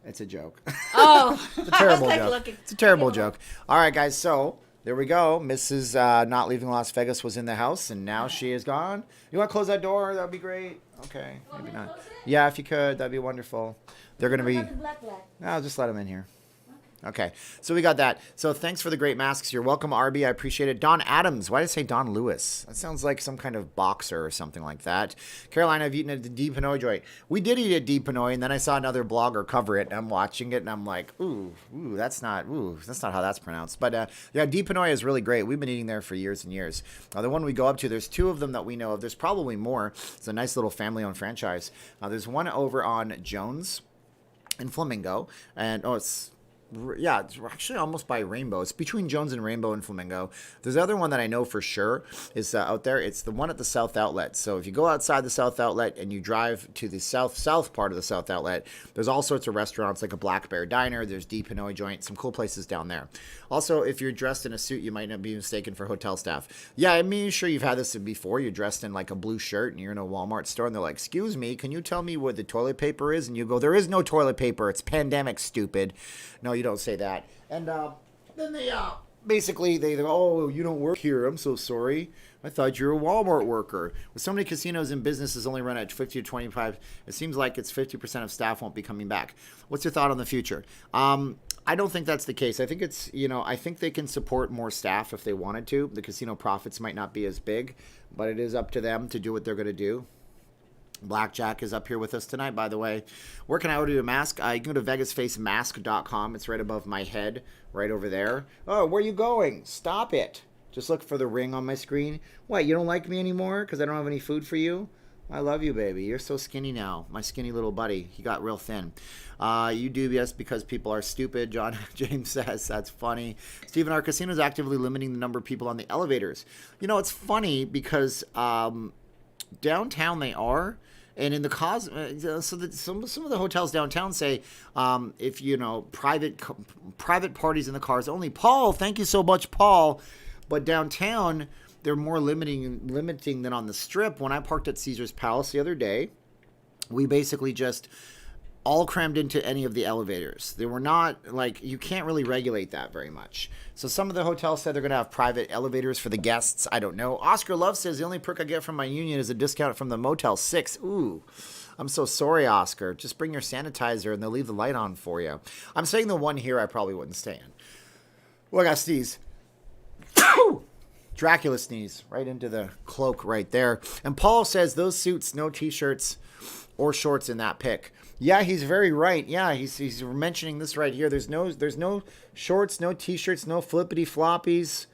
It's a joke. Oh. It's a terrible joke. It's a terrible joke. All right, guys, so there we go. Mrs. Not Leaving Las Vegas was in the house, and now she is gone. You want to close that door? That would be great. Okay, maybe not. Yeah, if you could, that'd be wonderful. They're going to be... Blackjack. I'll just let them in here. Okay, so we got that. So thanks for the great masks. You're welcome, RB. I appreciate it. Don Adams. Why did I say Don Lewis? That sounds like some kind of boxer or something like that. Carolina, I've eaten at the Deep Hanoi joint. We did eat at Deep Hanoi, and then I saw another blogger cover it, and I'm watching it, and I'm like, that's not how that's pronounced. But yeah, Deep Hanoi is really great. We've been eating there for years and years. The one we go up to, there's two of them that we know of. There's probably more. It's a nice little family-owned franchise. There's one over on Jones in Flamingo, and it's actually almost by Rainbow. It's between Jones and Rainbow and Flamingo. There's the other one that I know for sure is out there. It's the one at the South Outlet. So if you go outside the South Outlet and you drive to the south part of the South Outlet, there's all sorts of restaurants like a Black Bear Diner. There's Deep Hanoi Joint, some cool places down there. Also, if you're dressed in a suit, you might not be mistaken for hotel staff. Yeah, I mean, sure you've had this before. You're dressed in like a blue shirt and you're in a Walmart store and they're like, excuse me, can you tell me what the toilet paper is? And you go, there is no toilet paper. It's pandemic, stupid. No, you don't say that. And then they basically they go, oh, you don't work here. I'm so sorry. I thought you were a Walmart worker. With so many casinos and businesses only run at 50 to 25, it seems like it's 50% of staff won't be coming back. What's your thought on the future? I don't think that's the case. I think it's, I think they can support more staff if they wanted to. The casino profits might not be as big, but it is up to them to do what they're going to do. Blackjack is up here with us tonight, by the way. Where can I order a mask? You can go to vegasfacemask.com. It's right above my head, right over there. Oh, where are you going? Stop it. Just look for the ring on my screen. What, you don't like me anymore because I don't have any food for you? I love you, baby. You're so skinny now. My skinny little buddy. He got real thin. You dubious because people are stupid, John James says. That's funny. Stephen, our casino is actively limiting the number of people on the elevators. It's funny because downtown they are. And in the some of the hotels downtown say if private parties in the cars only. Paul, thank you so much, Paul. But downtown they're more limiting than on the Strip. When I parked at Caesar's Palace the other day, we basically just all crammed into any of the elevators. They were not you can't really regulate that very much. So some of the hotels said they're going to have private elevators for the guests. I don't know. Oscar Love says the only perk I get from my union is a discount from the Motel 6. Ooh, I'm so sorry, Oscar. Just bring your sanitizer and they'll leave the light on for you. I'm saying the one here I probably wouldn't stay in. Well, I got sneeze. Dracula sneeze right into the cloak right there. And Paul says those suits, no t-shirts or shorts in that pic. Yeah, he's very right. Yeah, he's mentioning this right here. There's no shorts, no t-shirts, no flippity floppies.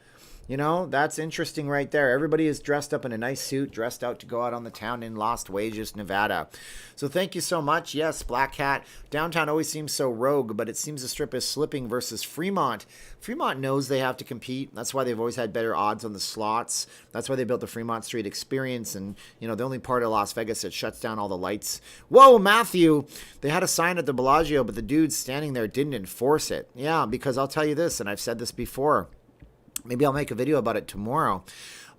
That's interesting right there. Everybody is dressed up in a nice suit, dressed out to go out on the town in Las Vegas, Nevada. So thank you so much. Yes, Black Cat. Downtown always seems so rogue, but it seems the Strip is slipping versus Fremont. Fremont knows they have to compete. That's why they've always had better odds on the slots. That's why they built the Fremont Street Experience. And, the only part of Las Vegas that shuts down all the lights. Whoa, Matthew. They had a sign at the Bellagio, but the dude standing there didn't enforce it. Yeah, because I'll tell you this, and I've said this before. Maybe I'll make a video about it tomorrow.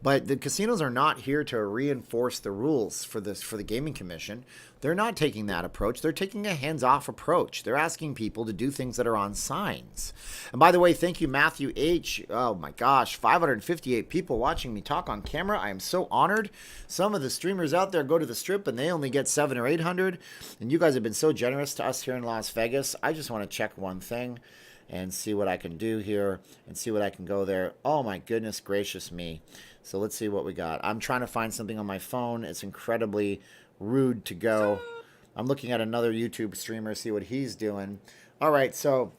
But the casinos are not here to reinforce the rules for the Gaming Commission. They're not taking that approach. They're taking a hands-off approach. They're asking people to do things that are on signs. And by the way, thank you, Matthew H. Oh my gosh, 558 people watching me talk on camera. I am so honored. Some of the streamers out there go to the Strip and they only get 700 or 800. And you guys have been so generous to us here in Las Vegas. I just want to check one thing and see what I can do here and see what I can go there. Oh my goodness gracious me. So let's see what we got. I'm trying to find something on my phone. It's incredibly rude to go. I'm looking at another YouTube streamer, see what he's doing. All right, so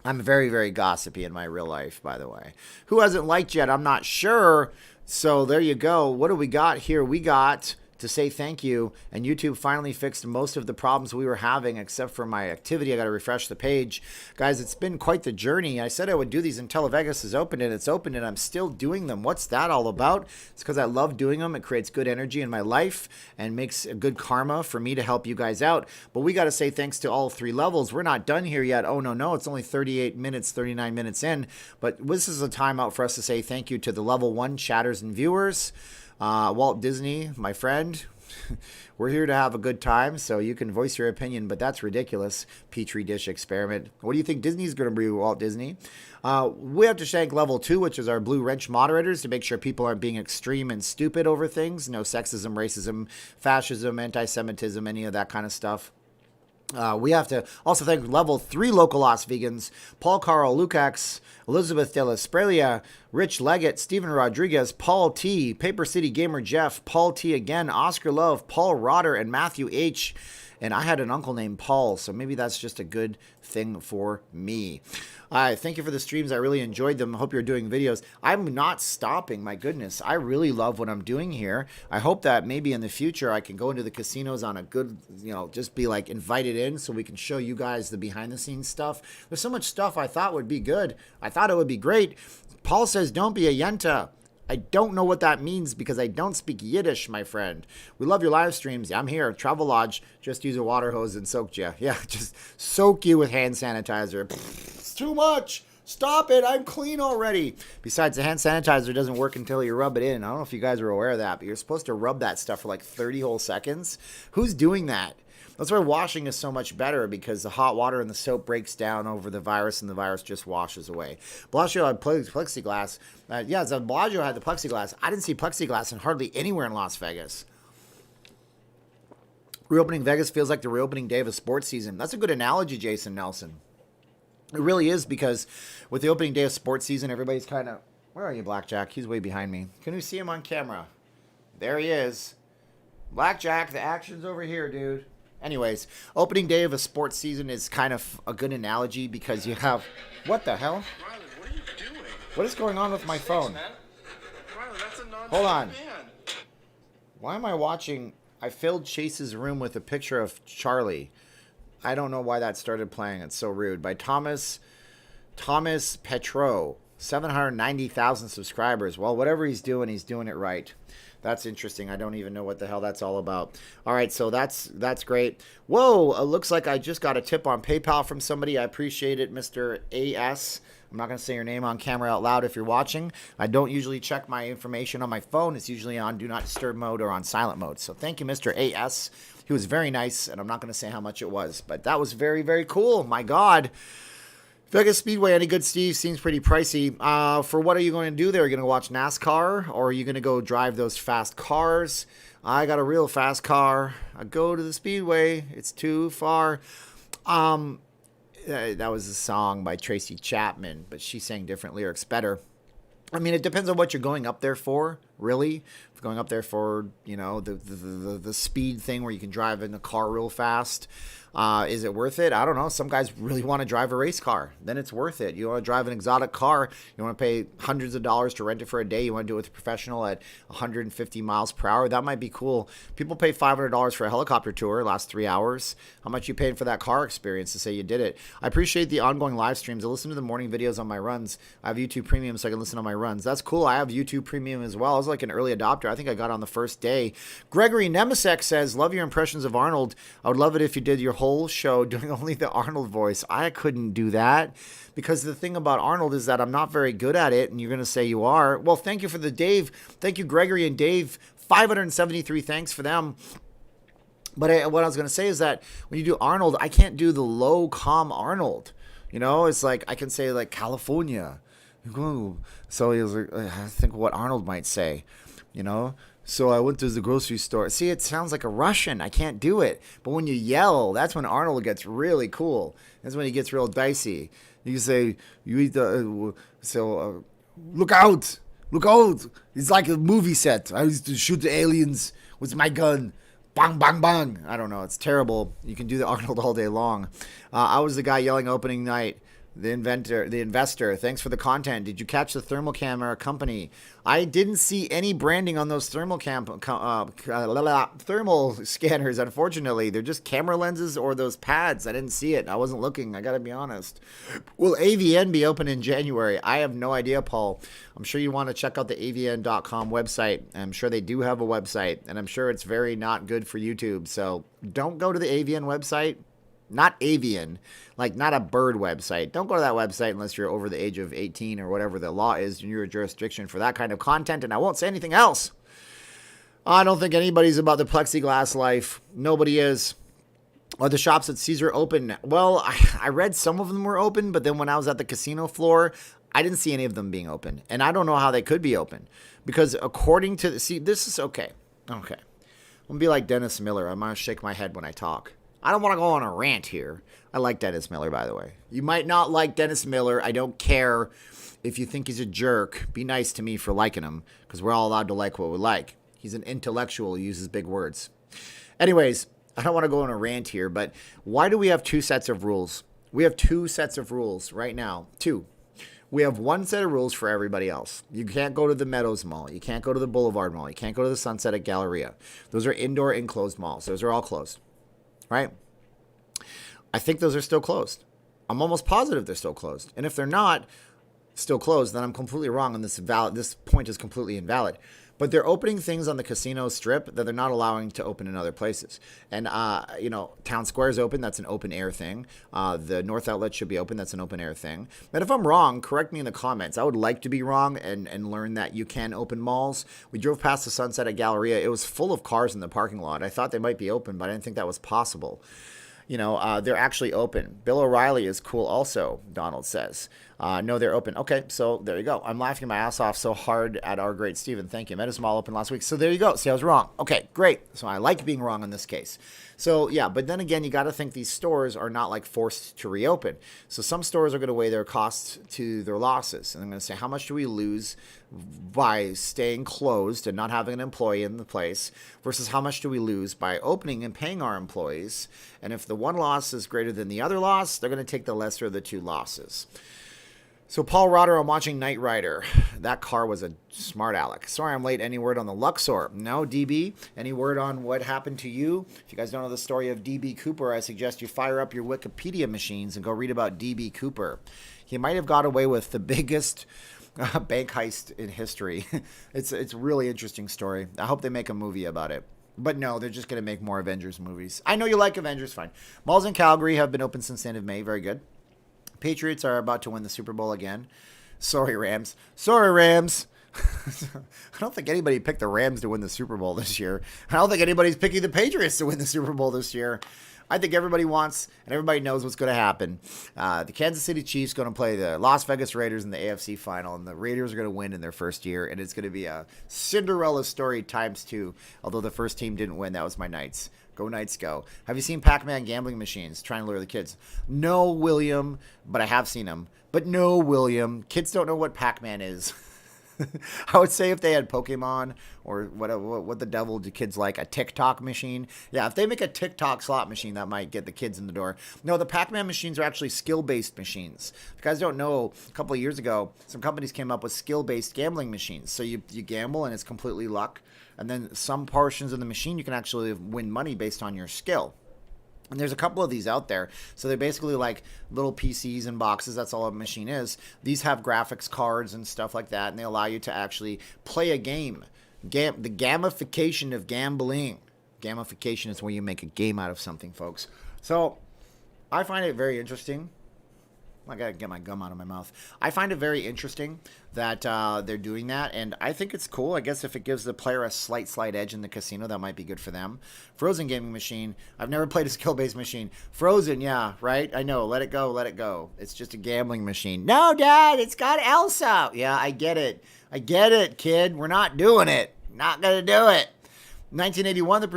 I'm very, very gossipy in my real life, by the way. Who hasn't liked yet? I'm not sure. So there you go. What do we got here? We got to say thank you, and YouTube finally fixed most of the problems we were having except for my activity. I got to refresh the page. Guys, it's been quite the journey. I said I would do these until Vegas is open, and it's open, and I'm still doing them. What's that all about? It's because I love doing them. It creates good energy in my life and makes a good karma for me to help you guys out. But we got to say thanks to all three levels. We're not done here yet. Oh, no. It's only 38 minutes, 39 minutes in. But this is a time out for us to say thank you to the level 1 chatters and viewers. Walt Disney, my friend, we're here to have a good time, so you can voice your opinion, but that's ridiculous. Petri dish experiment. What do you think Disney's going to be, Walt Disney? We have to thank level 2, which is our Blue Wrench moderators, to make sure people aren't being extreme and stupid over things. No sexism, racism, fascism, anti-Semitism, any of that kind of stuff. We have to also thank Level 3 Local Lost Vegans, Paul Carl Lukacs, Elizabeth de la Spralia, Rich Leggett, Stephen Rodriguez, Paul T, Paper City Gamer Jeff, Paul T again, Oscar Love, Paul Rotter, and Matthew H. And I had an uncle named Paul, so maybe that's just a good thing for me. Thank you for the streams. I really enjoyed them. I hope you're doing videos. I'm not stopping. My goodness. I really love what I'm doing here. I hope that maybe in the future I can go into the casinos on a good, just be like invited in so we can show you guys the behind the scenes stuff. There's so much stuff I thought would be good. I thought it would be great. Paul says, don't be a yenta. I don't know what that means because I don't speak Yiddish, my friend. We love your live streams. I'm here. Travel Lodge. Just use a water hose and soak you. Yeah, just soak you with hand sanitizer. It's too much. Stop it. I'm clean already. Besides, the hand sanitizer doesn't work until you rub it in. I don't know if you guys are aware of that, but you're supposed to rub that stuff for like 30 whole seconds. Who's doing that? That's why washing is so much better, because the hot water and the soap breaks down over the virus and the virus just washes away. Bellagio had plexiglass. So Bellagio had the plexiglass. I didn't see plexiglass in hardly anywhere in Las Vegas. Reopening Vegas feels like the reopening day of a sports season. That's a good analogy, Jason Nelson. It really is, because with the opening day of sports season, everybody's kind of... Where are you, Blackjack? He's way behind me. Can you see him on camera? There he is. Blackjack, the action's over here, dude. Anyways, opening day of a sports season is kind of a good analogy, because you have... What the hell? Riley, what are you doing? What is going on with my phone? Riley, that's a non-stop Hold on. man. Why am I watching... I filled Chase's room with a picture of Charlie. I don't know why that started playing. It's so rude. By Thomas Petro. 790,000 subscribers. Well, whatever he's doing it right. That's interesting. I don't even know what the hell that's all about. All right, so that's great. Whoa, it looks like I just got a tip on PayPal from somebody. I appreciate it, Mr. AS. I'm not going to say your name on camera out loud if you're watching. I don't usually check my information on my phone. It's usually on Do Not Disturb mode or on silent mode. So thank you, Mr. AS. He was very nice, and I'm not going to say how much it was. But that was very, very cool. My God. Vegas Speedway, any good, Steve? Seems pretty pricey. For what are you going to do there? Are you going to watch NASCAR, or are you going to go drive those fast cars? I got a real fast car. I go to the Speedway. It's too far. That was a song by Tracy Chapman, but she sang different lyrics better. I mean, it depends on what you're going up there for, really. If you're going up there for, the speed thing where you can drive in a car real fast, is it worth it? I don't know. Some guys really want to drive a race car. Then it's worth it. You want to drive an exotic car. You want to pay hundreds of dollars to rent it for a day. You want to do it with a professional at 150 miles per hour. That might be cool. People pay $500 for a helicopter tour, last 3 hours. How much you paid for that car experience to say you did it? I appreciate the ongoing live streams. I listen to the morning videos on my runs. I have YouTube Premium so I can listen on my runs. That's cool. I have YouTube Premium as well. I was like an early adopter. I think I got on the first day. Gregory Nemisek says, love your impressions of Arnold. I would love it if you did your whole show doing only the Arnold voice. I couldn't do that, because the thing about Arnold is that I'm not very good at it, and you're going to say you are. Well, thank you for the Dave. Thank you, Gregory and Dave. 573 thanks for them. But what I was going to say is that when you do Arnold, I can't do the low, calm Arnold. It's like I can say like California. So he was like, I think what Arnold might say, So I went to the grocery store. See, it sounds like a Russian. I can't do it. But when you yell, that's when Arnold gets really cool. That's when he gets real dicey. You can say, you eat the... look out! Look out! It's like a movie set. I used to shoot the aliens with my gun. Bang, bang, bang. I don't know. It's terrible. You can do the Arnold all day long. I was the guy yelling opening night. The investor, thanks for the content. Did you catch the thermal camera company? I didn't see any branding on those thermal scanners, unfortunately. They're just camera lenses or those pads. I didn't see it. I wasn't looking. I got to be honest. Will AVN be open in January? I have no idea, Paul. I'm sure you want to check out the avn.com website. I'm sure they do have a website, and I'm sure it's very not good for YouTube. So don't go to the AVN website. Not avian, like not a bird website. Don't go to that website unless you're over the age of 18 or whatever the law is in your jurisdiction for that kind of content, and I won't say anything else. I don't think anybody's about the plexiglass life. Nobody is. Are the shops at Caesar open? Well, I read some of them were open, but then when I was at the casino floor, I didn't see any of them being open, and I don't know how they could be open, because according to... See, this is okay. I'm going to be like Dennis Miller. I'm going to shake my head when I talk. I don't want to go on a rant here. I like Dennis Miller, by the way. You might not like Dennis Miller. I don't care if you think he's a jerk. Be nice to me for liking him, because we're all allowed to like what we like. He's an intellectual who uses big words. Anyways, I don't want to go on a rant here, but why do we have two sets of rules? We have two sets of rules right now. Two. We have one set of rules for everybody else. You can't go to the Meadows Mall. You can't go to the Boulevard Mall. You can't go to the Sunset at Galleria. Those are indoor enclosed malls. Those are all closed, right? I think those are still closed. I'm almost positive they're still closed. And if they're not still closed, then I'm completely wrong, and this point is completely invalid. But they're opening things on the casino strip that they're not allowing to open in other places. And, Town Square is open. That's an open air thing. The North Outlet should be open. That's an open air thing. But if I'm wrong, correct me in the comments. I would like to be wrong and learn that you can open malls. We drove past the Sunset at Galleria. It was full of cars in the parking lot. I thought they might be open, but I didn't think that was possible. They're actually open. Bill O'Reilly is cool also, Donald says. No, they're open. Okay, so there you go. I'm laughing my ass off so hard at our great Steven. Thank you. Meadows Mall open last week. So there you go. See, I was wrong. Okay, great. So I like being wrong in this case. So, yeah, but then again, you got to think these stores are not like forced to reopen. So some stores are going to weigh their costs to their losses. And I'm going to say, how much do we lose by staying closed and not having an employee in the place versus how much do we lose by opening and paying our employees? And if the one loss is greater than the other loss, they're going to take the lesser of the two losses. So Paul Rotter, I'm watching Knight Rider. That car was a smart aleck. Sorry I'm late. Any word on the Luxor? No, DB? Any word on what happened to you? If you guys don't know the story of DB Cooper, I suggest you fire up your Wikipedia machines and go read about DB Cooper. He might have got away with the biggest bank heist in history. It's a really interesting story. I hope they make a movie about it. But no, they're just going to make more Avengers movies. I know you like Avengers, fine. Malls in Calgary have been open since the end of May. Very good. Patriots are about to win the Super Bowl again. Sorry, Rams. Sorry, Rams. I don't think anybody picked the Rams to win the Super Bowl this year. I don't think anybody's picking the Patriots to win the Super Bowl this year. I think everybody wants and everybody knows what's going to happen. The Kansas City Chiefs going to play the Las Vegas Raiders in the AFC final, and the Raiders are going to win in their first year, and it's going to be a Cinderella story times 2. Although the first team didn't win, that was my Knights. Go Knights, go. Have you seen Pac-Man gambling machines trying to lure the kids? No, William, but I have seen them. But no, William, kids don't know what Pac-Man is. I would say if they had Pokemon or what the devil do kids like, a TikTok machine. Yeah, if they make a TikTok slot machine, that might get the kids in the door. No, the Pac-Man machines are actually skill-based machines. If you guys don't know, a couple of years ago, some companies came up with skill-based gambling machines. So you gamble and it's completely luck. And then some portions of the machine, you can actually win money based on your skill. And there's a couple of these out there. So they're basically like little PCs and boxes. That's all a machine is. These have graphics cards and stuff like that. And they allow you to actually play a game. The gamification of gambling. Gamification is where you make a game out of something, folks. So I find it very interesting. I got to get my gum out of my mouth. I find it very interesting that they're doing that, and I think it's cool. I guess if it gives the player a slight edge in the casino, that might be good for them. Frozen gaming machine. I've never played a skill-based machine. Frozen, yeah, right? I know. Let it go, let it go. It's just a gambling machine. No, Dad, it's got Elsa. Yeah, I get it. I get it, kid. We're not doing it. Not going to do it. 1981, the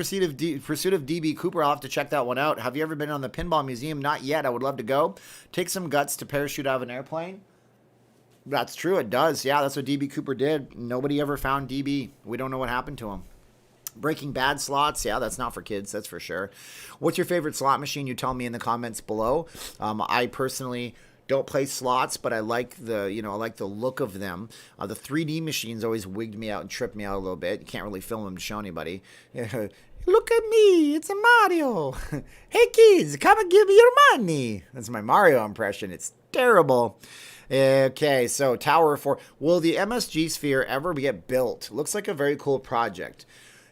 Pursuit of D.B. Cooper. I'll have to check that one out. Have you ever been on the Pinball Museum? Not yet. I would love to go. Take some guts to parachute out of an airplane. That's true. It does. Yeah, that's what D.B. Cooper did. Nobody ever found D.B. We don't know what happened to him. Breaking Bad slots. Yeah, that's not for kids. That's for sure. What's your favorite slot machine? You tell me in the comments below. I personally don't play slots, but I like the look of them. The 3D machines always wigged me out and tripped me out a little bit. You can't really film them to show anybody. Look at me, it's a Mario. Hey kids, come and give me your money. That's my Mario impression. It's terrible. Okay, so Tower 4. Will the MSG Sphere ever get built? Looks like a very cool project.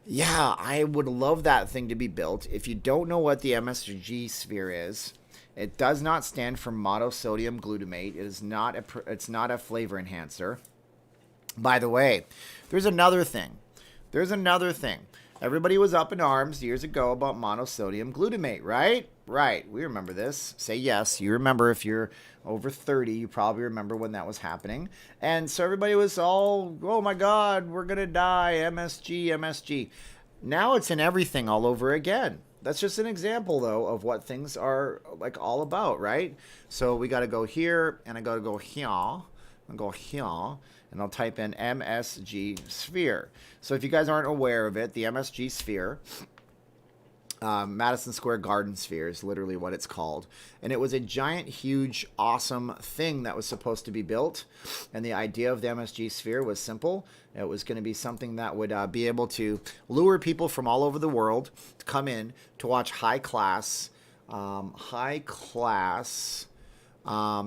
Yeah, I would love that thing to be built. If you don't know what the MSG Sphere is, it does not stand for monosodium glutamate. It's not a flavor enhancer. By the way, there's another thing. Everybody was up in arms years ago about monosodium glutamate, right? Right. We remember this. Say yes. You remember. If you're over 30, you probably remember when that was happening. And so everybody was all, oh my God, we're going to die. MSG. Now it's in everything all over again. that's just an example, though, of what things are like all about, right? So we got to go here, and I got to go here, and go here, and I'll type in MSG sphere. So if you guys aren't aware of it, the MSG sphere, Madison Square Garden sphere is literally what it's called. And it was a giant, huge, awesome thing that was supposed to be built. And the idea of the MSG sphere was simple. It was going to be something that would be able to lure people from all over the world to come in to watch high class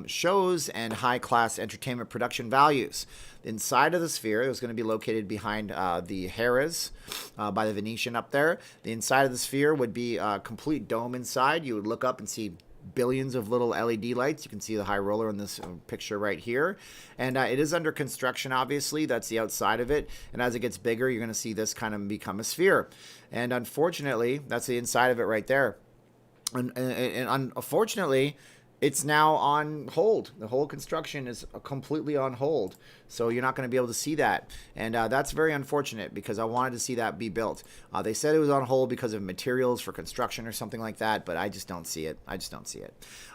shows and high-class entertainment production values. Inside of the sphere, it was going to be located behind the Harrah's by the Venetian up there. The inside of the sphere would be a complete dome inside. You would look up and see billions of little LED lights. You can see the high roller in this picture right here. And it is under construction, obviously. That's the outside of it. And as it gets bigger, you're going to see this kind of become a sphere. And unfortunately, that's the inside of it right there. And unfortunately, it's now on hold. The whole construction is completely on hold. So you're not going to be able to see that. And that's very unfortunate because I wanted to see that be built. They said it was on hold because of materials for construction or something like that, but I just don't see it.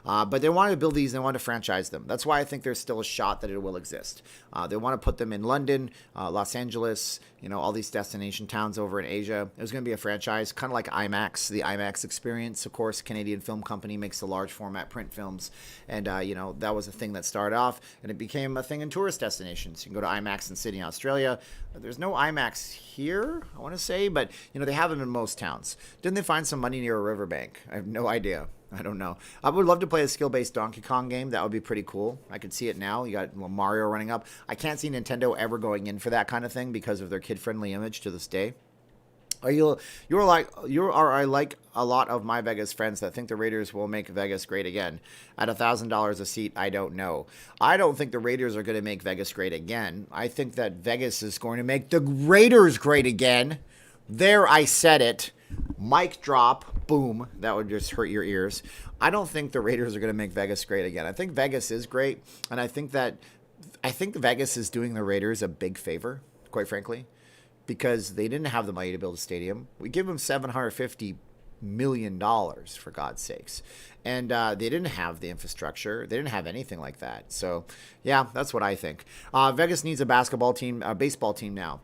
But they wanted to build these and they wanted to franchise them. That's why I think there's still a shot that it will exist. They want to put them in London, Los Angeles, all these destination towns over in Asia. It was going to be a franchise, kind of like IMAX, the IMAX experience. Of course, Canadian Film Company makes the large format print films. And, that was a thing that started off and it became a thing in tourist destinations. You can go to IMAX in Sydney, Australia. There's no IMAX here, I want to say, but, they have them in most towns. Didn't they find some money near a riverbank? I have no idea. I don't know. I would love to play a skill-based Donkey Kong game. That would be pretty cool. I could see it now. You got Mario running up. I can't see Nintendo ever going in for that kind of thing because of their kid-friendly image to this day. You are like a lot of my Vegas friends that think the Raiders will make Vegas great again. At $1,000 a seat, I don't know. I don't think the Raiders are going to make Vegas great again. I think that Vegas is going to make the Raiders great again. There, I said it. Mic drop. Boom. That would just hurt your ears. I don't think the Raiders are going to make Vegas great again. I think Vegas is great, and I think Vegas is doing the Raiders a big favor, quite frankly, because they didn't have the money to build a stadium. We give them $750 million, for God's sakes. And they didn't have the infrastructure. They didn't have anything like that. So, yeah, that's what I think. Vegas needs a baseball team now.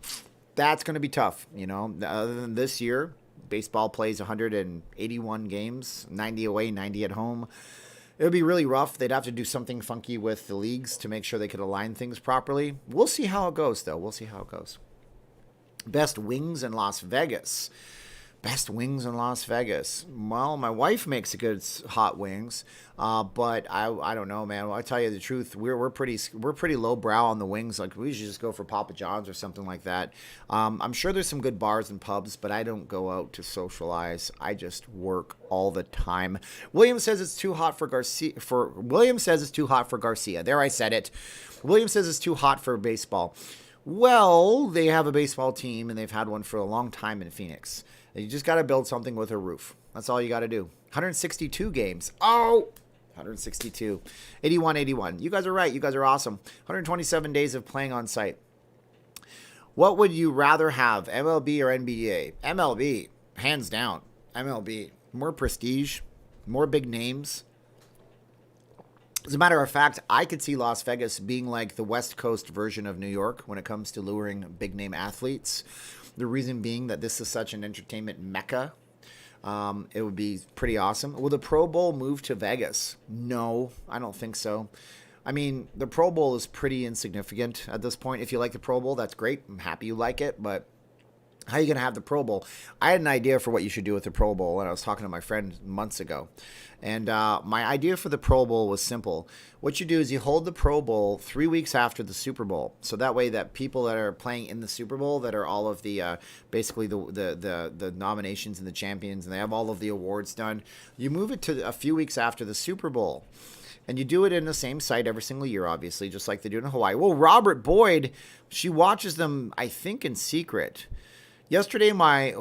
That's going to be tough, Other than this year, baseball plays 181 games, 90 away, 90 at home. It would be really rough. They'd have to do something funky with the leagues to make sure they could align things properly. We'll see how it goes, though. Best wings in Las Vegas. Well, my wife makes a good hot wings, but I don't know, man. Well, I tell you the truth, we're pretty lowbrow on the wings. Like we should just go for Papa John's or something like that. I'm sure there's some good bars and pubs, but I don't go out to socialize. I just work all the time. William says it's too hot for Garcia. There, I said it. William says it's too hot for baseball. Well, they have a baseball team, and they've had one for a long time in Phoenix. You just got to build something with a roof. That's all you got to do. 162 games. Oh, 162. 81. You guys are right. You guys are awesome. 127 days of playing on site. What would you rather have, MLB or NBA? MLB, hands down. MLB. More prestige, more big names. As a matter of fact, I could see Las Vegas being like the West Coast version of New York when it comes to luring big-name athletes. The reason being that this is such an entertainment mecca. It would be pretty awesome. Will the Pro Bowl move to Vegas? No, I don't think so. I mean, the Pro Bowl is pretty insignificant at this point. If you like the Pro Bowl, that's great. I'm happy you like it, but how are you going to have the Pro Bowl? I had an idea for what you should do with the Pro Bowl, and I was talking to my friend months ago. And my idea for the Pro Bowl was simple. What you do is you hold the Pro Bowl 3 weeks after the Super Bowl. So that way that people that are playing in the Super Bowl, that are all of the, basically the nominations and the champions, and they have all of the awards done, you move it to a few weeks after the Super Bowl. And you do it in the same site every single year, obviously, just like they do in Hawaii. Well, Robert Boyd, she watches them, I think, in secret. Today, my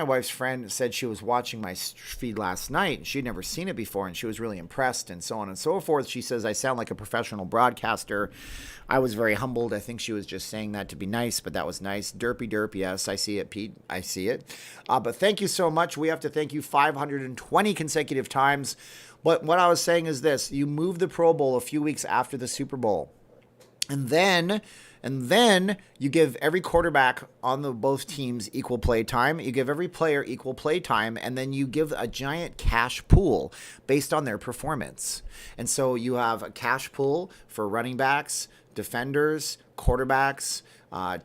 wife's friend said she was watching my feed last night. She'd never seen it before, and she was really impressed, and so on and so forth. She says I sound like a professional broadcaster. I was very humbled. I think she was just saying that to be nice, but that was nice. Derpy derp, yes, I see it, Pete. I see it. But thank you so much. We have to thank you 520 consecutive times. But what I was saying is this: you moved the Pro Bowl a few weeks after the Super Bowl, and then you give every quarterback on both teams equal play time. You give every player equal play time, and then you give a giant cash pool based on their performance. And so you have a cash pool for running backs, defenders, quarterbacks,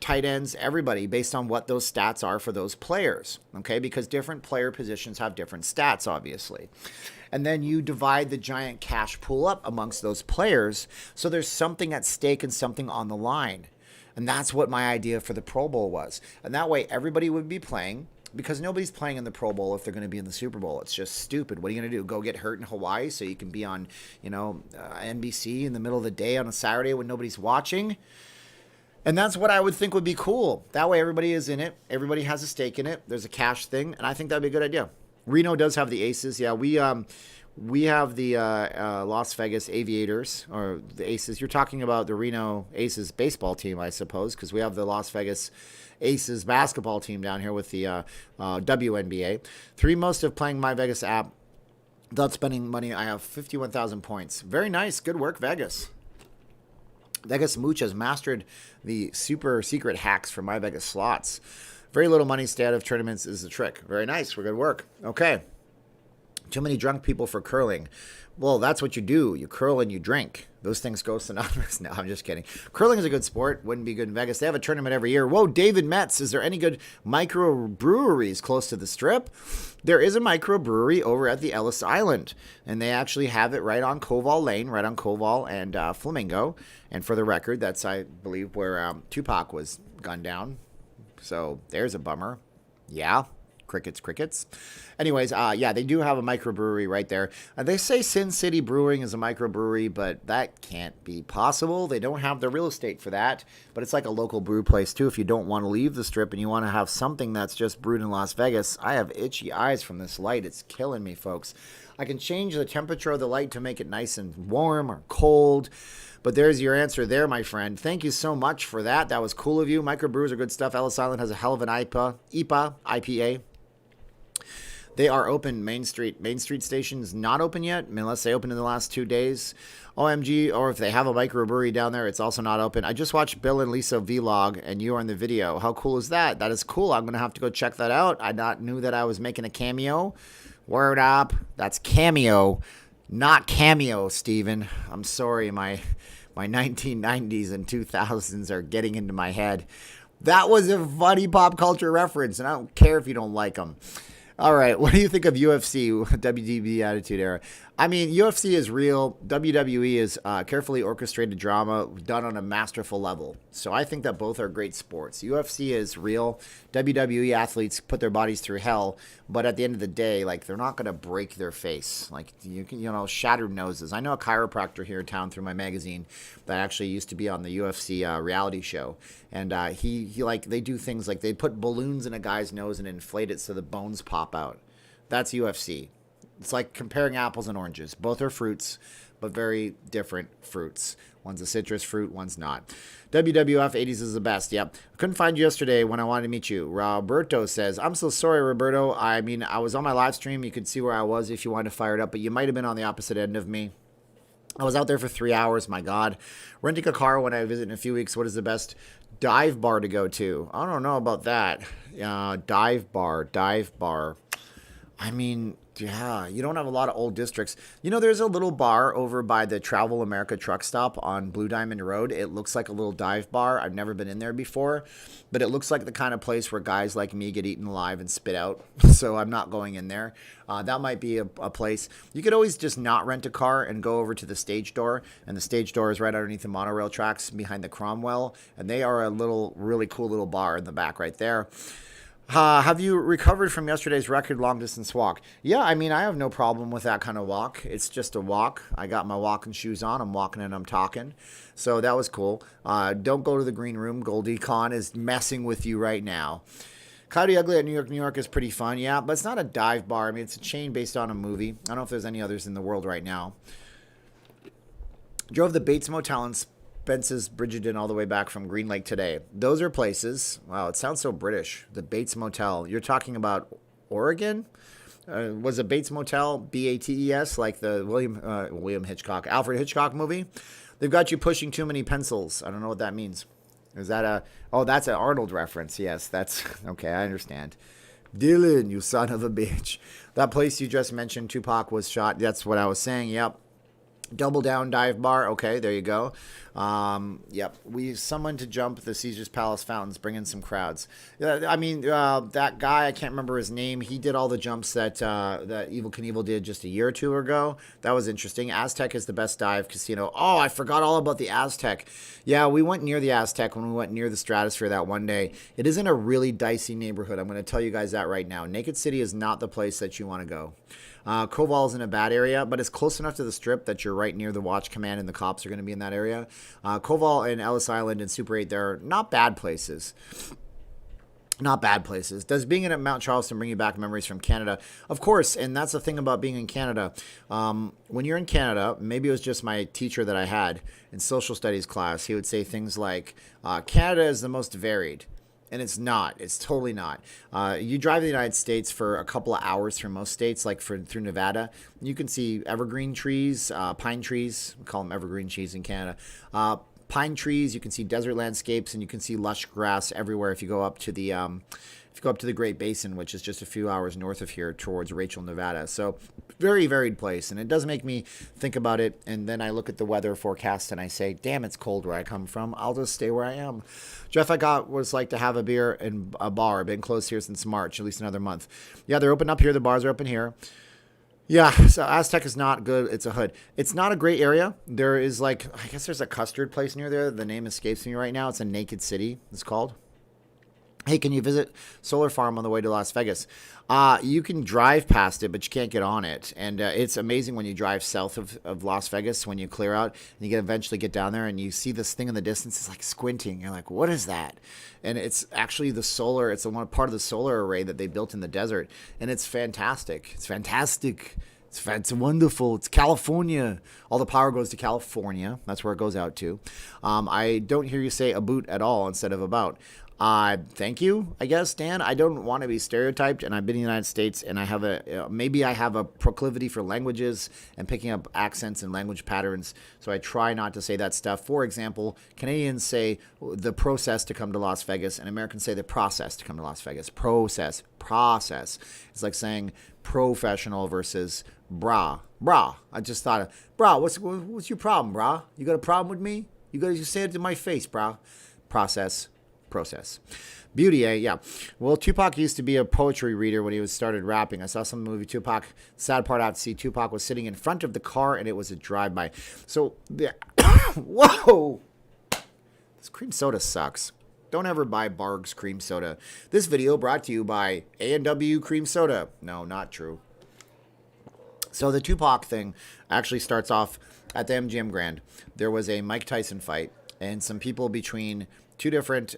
tight ends, everybody, based on what those stats are for those players, okay? Because different player positions have different stats, obviously. And then you divide the giant cash pool up amongst those players, so there's something at stake and something on the line. And that's what my idea for the Pro Bowl was. And that way everybody would be playing, because nobody's playing in the Pro Bowl if they're going to be in the Super Bowl. It's just stupid. What are you going to do? Go get hurt in Hawaii so you can be on, NBC in the middle of the day on a Saturday when nobody's watching? And that's what I would think would be cool. That way everybody is in it. Everybody has a stake in it. There's a cash thing, and I think that'd be a good idea. Reno does have the Aces. Yeah, we have the Las Vegas Aviators, or the Aces. You're talking about the Reno Aces baseball team, I suppose, because we have the Las Vegas Aces basketball team down here with the WNBA. 3 most of playing My Vegas app without spending money. I have 51,000 points. Very nice. Good work, Vegas. Vegas Mooch has mastered the super secret hacks for My Vegas slots. Very little money, stay out of tournaments is the trick. Very nice. Good work. Okay. Too many drunk people for curling. Well, that's what you do. You curl and you drink. Those things go synonymous. No, I'm just kidding. Curling is a good sport. Wouldn't be good in Vegas. They have a tournament every year. Whoa, David Metz. Is there any good microbreweries close to the Strip? There is a microbrewery over at the Ellis Island, and they actually have it right on Koval Lane, right on Koval and Flamingo. And for the record, that's, I believe, where Tupac was gunned down. So there's a bummer. Yeah. Crickets. Anyways, they do have a microbrewery right there. They say Sin City Brewing is a microbrewery, but that can't be possible. They don't have the real estate for that. But it's like a local brew place, too. If you don't want to leave the Strip and you want to have something that's just brewed in Las Vegas, I have itchy eyes from this light. It's killing me, folks. I can change the temperature of the light to make it nice and warm or cold. But there's your answer there, my friend. Thank you so much for that. That was cool of you. Microbrews are good stuff. Ellis Island has a hell of an IPA. They are open. Main Street Station is not open yet, unless they opened in the last 2 days. OMG, or if they have a microbrewery down there, it's also not open. I just watched Bill and Lisa vlog, and you are in the video. How cool is that? That is cool. I'm going to have to go check that out. I not knew that I was making a cameo. Word up. That's cameo, not cameo, Steven. I'm sorry, my 1990s and 2000s are getting into my head. That was a funny pop culture reference, and I don't care if you don't like them. All right, what do you think of UFC, WDB Attitude Era? I mean, UFC is real. WWE is carefully orchestrated drama done on a masterful level. So I think that both are great sports. UFC is real. WWE athletes put their bodies through hell, but at the end of the day, like, they're not going to break their face. Like, you can, shattered noses. I know a chiropractor here in town through my magazine that actually used to be on the UFC reality show. And he like, they do things like they put balloons in a guy's nose and inflate it so the bones pop out. That's UFC. It's like comparing apples and oranges. Both are fruits, but very different fruits. One's a citrus fruit, one's not. WWF 80s is the best. Yep. I couldn't find you yesterday when I wanted to meet you. Roberto says, I'm so sorry, Roberto. I mean, I was on my live stream. You could see where I was if you wanted to fire it up, but you might have been on the opposite end of me. I was out there for 3 hours. My God. Renting a car when I visit in a few weeks. What is the best dive bar to go to? I don't know about that. Dive bar. I mean, yeah, you don't have a lot of old districts. There's a little bar over by the Travel America truck stop on Blue Diamond Road. It looks like a little dive bar. I've never been in there before, but it looks like the kind of place where guys like me get eaten alive and spit out. So I'm not going in there. That might be a place. You could always just not rent a car and go over to the Stage Door. And the Stage Door is right underneath the monorail tracks behind the Cromwell. And they are a really cool little bar in the back right there. Have you recovered from yesterday's record long-distance walk? Yeah, I mean, I have no problem with that kind of walk. It's just a walk. I got my walking shoes on. I'm walking and I'm talking. So that was cool. Don't go to the green room. Goldie Con is messing with you right now. Coyote Ugly at New York, New York is pretty fun, yeah, but it's not a dive bar. I mean, it's a chain based on a movie. I don't know if there's any others in the world right now. Drove the Bates Motel in Spence's Bridgerton all the way back from Green Lake today. Those are places. Wow, it sounds so British. The Bates Motel. You're talking about Oregon? Was it Bates Motel, B-A-T-E-S, like the Alfred Hitchcock movie? They've got you pushing too many pencils. I don't know what that means. Is that that's an Arnold reference. Yes, that's, okay, I understand. Dylan, you son of a bitch. That place you just mentioned, Tupac was shot. That's what I was saying, yep. Double Down Dive Bar. Okay, there you go. Yep. We someone to jump the Caesar's Palace fountains, bring in some crowds. I mean, that guy, I can't remember his name. He did all the jumps that Evel Knievel did just a year or two ago. That was interesting. Aztec is the best dive casino. Oh, I forgot all about the Aztec. Yeah, we went near the Aztec when we went near the Stratosphere that one day. It is in a really dicey neighborhood. I'm going to tell you guys that right now. Naked City is not the place that you want to go. Koval is in a bad area, but it's close enough to the Strip that you're right near the watch command and the cops are going to be in that area. Koval and Ellis Island and Super 8, they're not bad places. Not bad places. Does being in Mount Charleston bring you back memories from Canada? Of course, and that's the thing about being in Canada. When you're in Canada, maybe it was just my teacher that I had in social studies class, he would say things like, Canada is the most varied. And it's not. It's totally not. You drive the United States for a couple of hours through most states, like through Nevada. You can see evergreen trees, pine trees. We call them evergreen trees in Canada. Pine trees. You can see desert landscapes, and you can see lush grass everywhere. If you go up to the Great Basin, which is just a few hours north of here, towards Rachel, Nevada. So very varied place, and it does make me think about it. And then I look at the weather forecast and I say, damn, it's cold where I come from. I'll just stay where I am. Jeff, I got was like to have a beer in a bar. Been closed here since March, at least another month. Yeah, they're open up here. The bars are open here. Yeah, so Aztec is not good. It's a hood. It's not a great area. There is I guess there's a custard place near there. The name escapes me right now. It's a Naked City, it's called. Hey, can you visit Solar Farm on the way to Las Vegas? You can drive past it, but you can't get on it. And it's amazing when you drive south of Las Vegas, when you clear out, and you eventually get down there, and you see this thing in the distance. It's like squinting. You're like, what is that? And it's actually the solar. It's one part of the solar array that they built in the desert. And it's fantastic. It's fantastic. It's wonderful. It's California. All the power goes to California. That's where it goes out to. I don't hear you say about at all instead of about. Thank you, I guess, Dan. I don't want to be stereotyped, and I've been in the United States, and I have maybe I have a proclivity for languages and picking up accents and language patterns, so I try not to say that stuff. For example, Canadians say the process to come to Las Vegas, and Americans say the process to come to Las Vegas. Process. It's like saying professional versus brah. I just thought of, brah, what's your problem, brah? You got a problem with me? You say it to my face, brah. Process. Beauty, yeah. Well, Tupac used to be a poetry reader when he started rapping. I saw some movie Tupac. Sad part out to see Tupac was sitting in front of the car, and it was a drive-by. So, whoa! This cream soda sucks. Don't ever buy Barg's cream soda. This video brought to you by A&W Cream Soda. No, not true. So the Tupac thing actually starts off at the MGM Grand. There was a Mike Tyson fight, and some people between two different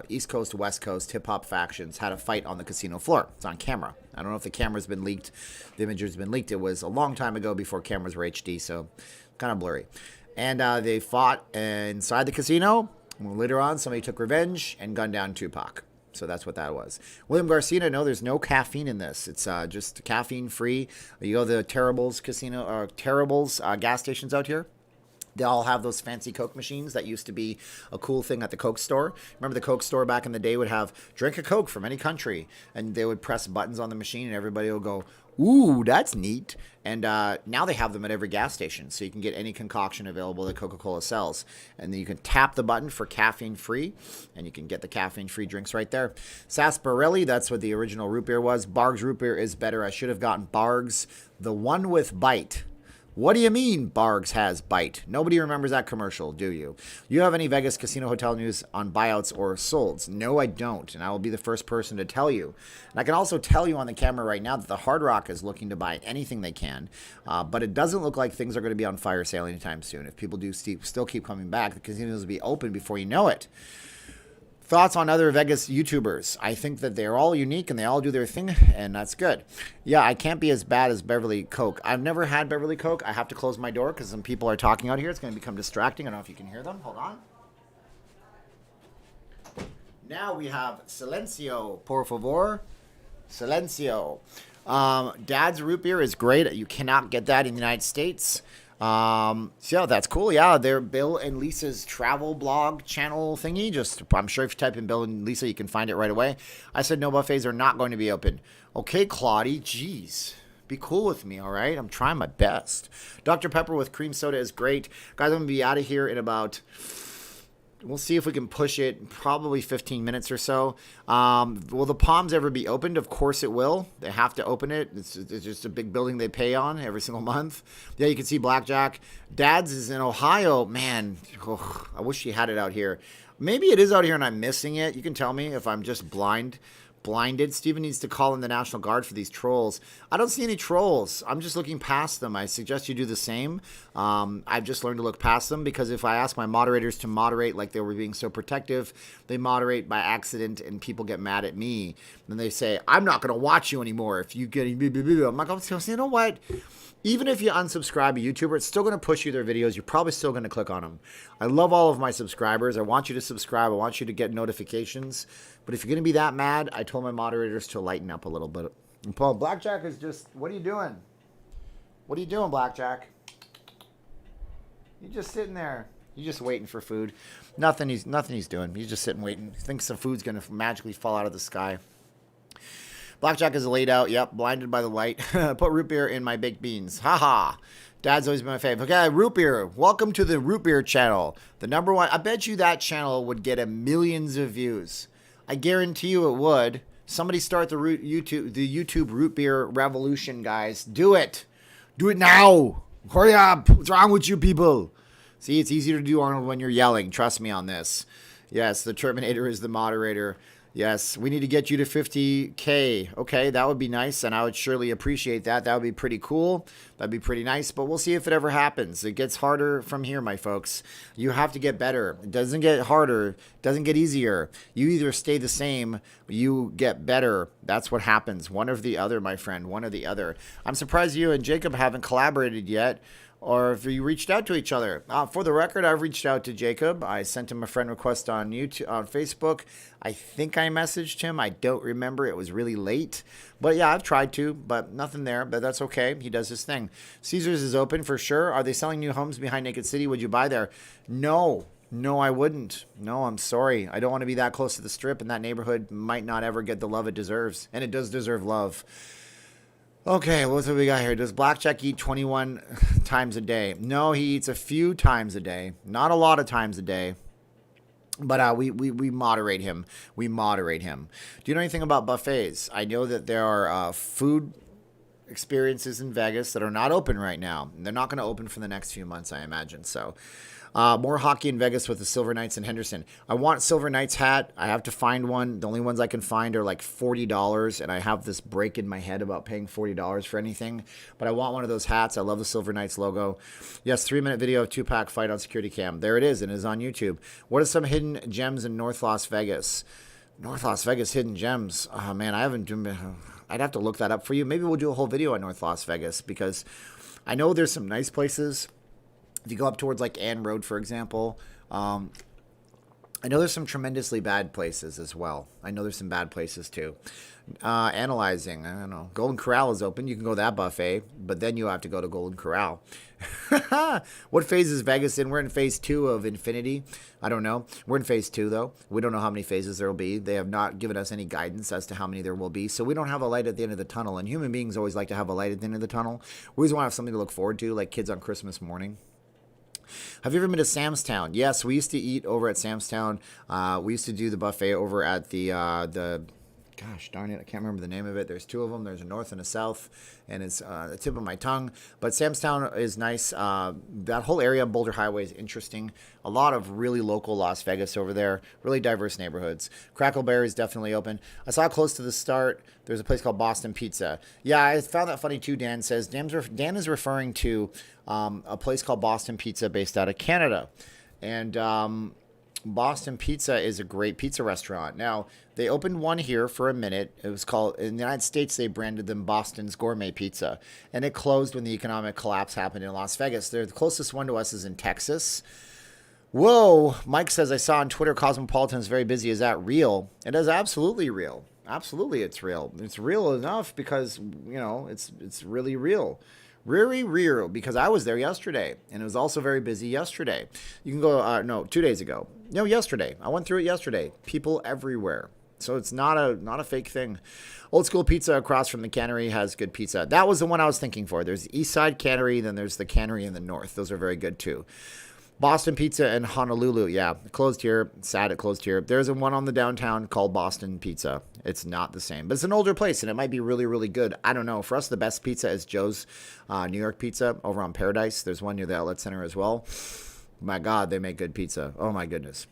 East Coast, West Coast hip-hop factions had a fight on the casino floor. It's on camera. I don't know if the camera's been leaked. The image has been leaked. It was a long time ago before cameras were HD, so kind of blurry. And they fought inside the casino. Later on, somebody took revenge and gunned down Tupac. So that's what that was. William Garcia, no, there's no caffeine in this. It's just caffeine-free. You go to the Terrible's casino, or Terrible's gas stations out here. They all have those fancy Coke machines that used to be a cool thing at the Coke store. Remember the Coke store back in the day would have drink a Coke from any country, and they would press buttons on the machine and everybody would go, ooh, that's neat. And now they have them at every gas station, so you can get any concoction available that Coca-Cola sells. And then you can tap the button for caffeine-free, and you can get the caffeine-free drinks right there. Sarsaparilla, that's what the original root beer was. Barg's root beer is better. I should have gotten Barg's, the one with bite. What do you mean Barg's has bite? Nobody remembers that commercial, do you? You have any Vegas casino hotel news on buyouts or solds? No, I don't, and I will be the first person to tell you. And I can also tell you on the camera right now that the Hard Rock is looking to buy anything they can, but it doesn't look like things are going to be on fire sale anytime soon. If people do still keep coming back, the casinos will be open before you know it. Thoughts on other Vegas YouTubers? I think that they're all unique and they all do their thing, and that's good. Yeah, I can't be as bad as Beverly Coke. I've never had Beverly Coke. I have to close my door because some people are talking out here. It's going to become distracting. I don't know if you can hear them. Hold on. Now we have Silencio, por favor. Silencio. Dad's root beer is great. You cannot get that in the United States. So yeah, that's cool. Yeah, they're Bill and Lisa's travel blog channel thingy. I'm sure if you type in Bill and Lisa, you can find it right away. I said no buffets are not going to be open. Okay, Claudie, jeez. Be cool with me, all right? I'm trying my best. Dr. Pepper with cream soda is great. Guys, I'm going to be out of here in about... We'll see if we can push it, probably 15 minutes or so. Will the Palms ever be opened? Of course it will. They have to open it. It's just a big building they pay on every single month. Yeah, you can see Blackjack. Dad's is in Ohio. Man, I wish he had it out here. Maybe it is out here and I'm missing it. You can tell me if I'm just blinded. Steven needs to call in the National Guard for these trolls. I don't see any trolls. I'm just looking past them. I suggest you do the same. I've just learned to look past them because if I ask my moderators to moderate like they were being so protective, they moderate by accident and people get mad at me. And they say, I'm not going to watch you anymore if you get... I'm like, you know what? Even if you unsubscribe a YouTuber, it's still going to push you their videos. You're probably still going to click on them. I love all of my subscribers. I want you to subscribe. I want you to get notifications. But if you're going to be that mad, I told my moderators to lighten up a little bit. And Paul, Blackjack is just, what are you doing? What are you doing, Blackjack? You're just sitting there. You're just waiting for food. Nothing he's doing. He's just sitting waiting. He thinks some food's going to magically fall out of the sky. Blackjack is laid out. Yep, blinded by the light. Put root beer in my baked beans. Haha. Dad's always been my fave. Okay, root beer. Welcome to the root beer channel. The number one. I bet you that channel would get millions of views. I guarantee you it would. Somebody start the YouTube root beer revolution, guys. Do it. Do it now. Hurry up. What's wrong with you people? See, it's easier to do, Arnold, when you're yelling. Trust me on this. Yes, the Terminator is the moderator. Yes, we need to get you to 50K. Okay, that would be nice, and I would surely appreciate that. That would be pretty cool. That'd be pretty nice, but we'll see if it ever happens. It gets harder from here, my folks. You have to get better. It doesn't get harder. It doesn't get easier. You either stay the same, you get better. That's what happens. One or the other, my friend. One or the other. I'm surprised you and Jacob haven't collaborated yet, or if you reached out to each other. For the record, I've reached out to Jacob. I sent him a friend request on YouTube, on Facebook. I think I messaged him. I don't remember. It was really late. But yeah, I've tried to, but nothing there. But that's okay. He does his thing. Caesars is open for sure. Are they selling new homes behind Naked City? Would you buy there? No, I wouldn't. No, I'm sorry. I don't want to be that close to the Strip, and that neighborhood might not ever get the love it deserves. And it does deserve love. Okay, what's what we got here? Does Blackjack eat 21 times a day? No, he eats a few times a day. Not a lot of times a day. But we moderate him. We moderate him. Do you know anything about buffets? I know that there are food experiences in Vegas that are not open right now. They're not going to open for the next few months, I imagine. So more hockey in Vegas with the Silver Knights in Henderson. I want Silver Knights hat. I have to find one. The only ones I can find are like $40, and I have this break in my head about paying $40 for anything. But I want one of those hats. I love the Silver Knights logo. Yes, 3-minute video of Tupac fight on security cam. There it is, and it is on YouTube. What are some hidden gems in North Las Vegas? North Las Vegas hidden gems. Oh, man, I haven't done... I'd have to look that up for you. Maybe we'll do a whole video on North Las Vegas because I know there's some nice places. If you go up towards like Ann Road, for example, I know there's some tremendously bad places as well. I know there's some bad places too. Analyzing, I don't know. Golden Corral is open. You can go to that buffet, but then you have to go to Golden Corral. What phase is Vegas in? We're in phase 2 of Infinity. I don't know. We're in phase 2, though. We don't know how many phases there will be. They have not given us any guidance as to how many there will be. So we don't have a light at the end of the tunnel. And human beings always like to have a light at the end of the tunnel. We always want to have something to look forward to, like kids on Christmas morning. Have you ever been to Sam's Town? Yes, we used to eat over at Sam's Town. We used to do the buffet over at the gosh darn it, I can't remember the name of it. There's 2 of them. There's a north and a south, and it's the tip of my tongue. But Sam's Town is nice. That whole area of Boulder Highway is interesting. A lot of really local Las Vegas over there. Really diverse neighborhoods. Crackleberry is definitely open. I saw close to the start, there's a place called Boston Pizza. Yeah, I found that funny too, Dan says. Dan is referring to a place called Boston Pizza based out of Canada. And Boston Pizza is a great pizza restaurant. Now, they opened one here for a minute. It was called, in the United States, they branded them Boston's Gourmet Pizza. And it closed when the economic collapse happened in Las Vegas. The closest one to us is in Texas. Whoa, Mike says, I saw on Twitter Cosmopolitan is very busy. Is that real? It is absolutely real. Absolutely, it's real. It's real enough because, it's really real. Really real, because I was there yesterday, and it was also very busy yesterday. You can go, 2 days ago. No, yesterday. I went through it yesterday. People everywhere. So it's not a fake thing. Old School Pizza across from the Cannery has good pizza. That was the one I was thinking for. There's the East Side Cannery, then there's the Cannery in the North. Those are very good too. Boston Pizza in Honolulu. Yeah, it closed here. Sad it closed here. There's one on the downtown called Boston Pizza. It's not the same, but it's an older place, and it might be really, really good. I don't know. For us, the best pizza is Joe's New York Pizza over on Paradise. There's one near the Outlet Center as well. My God, they make good pizza. Oh, my goodness.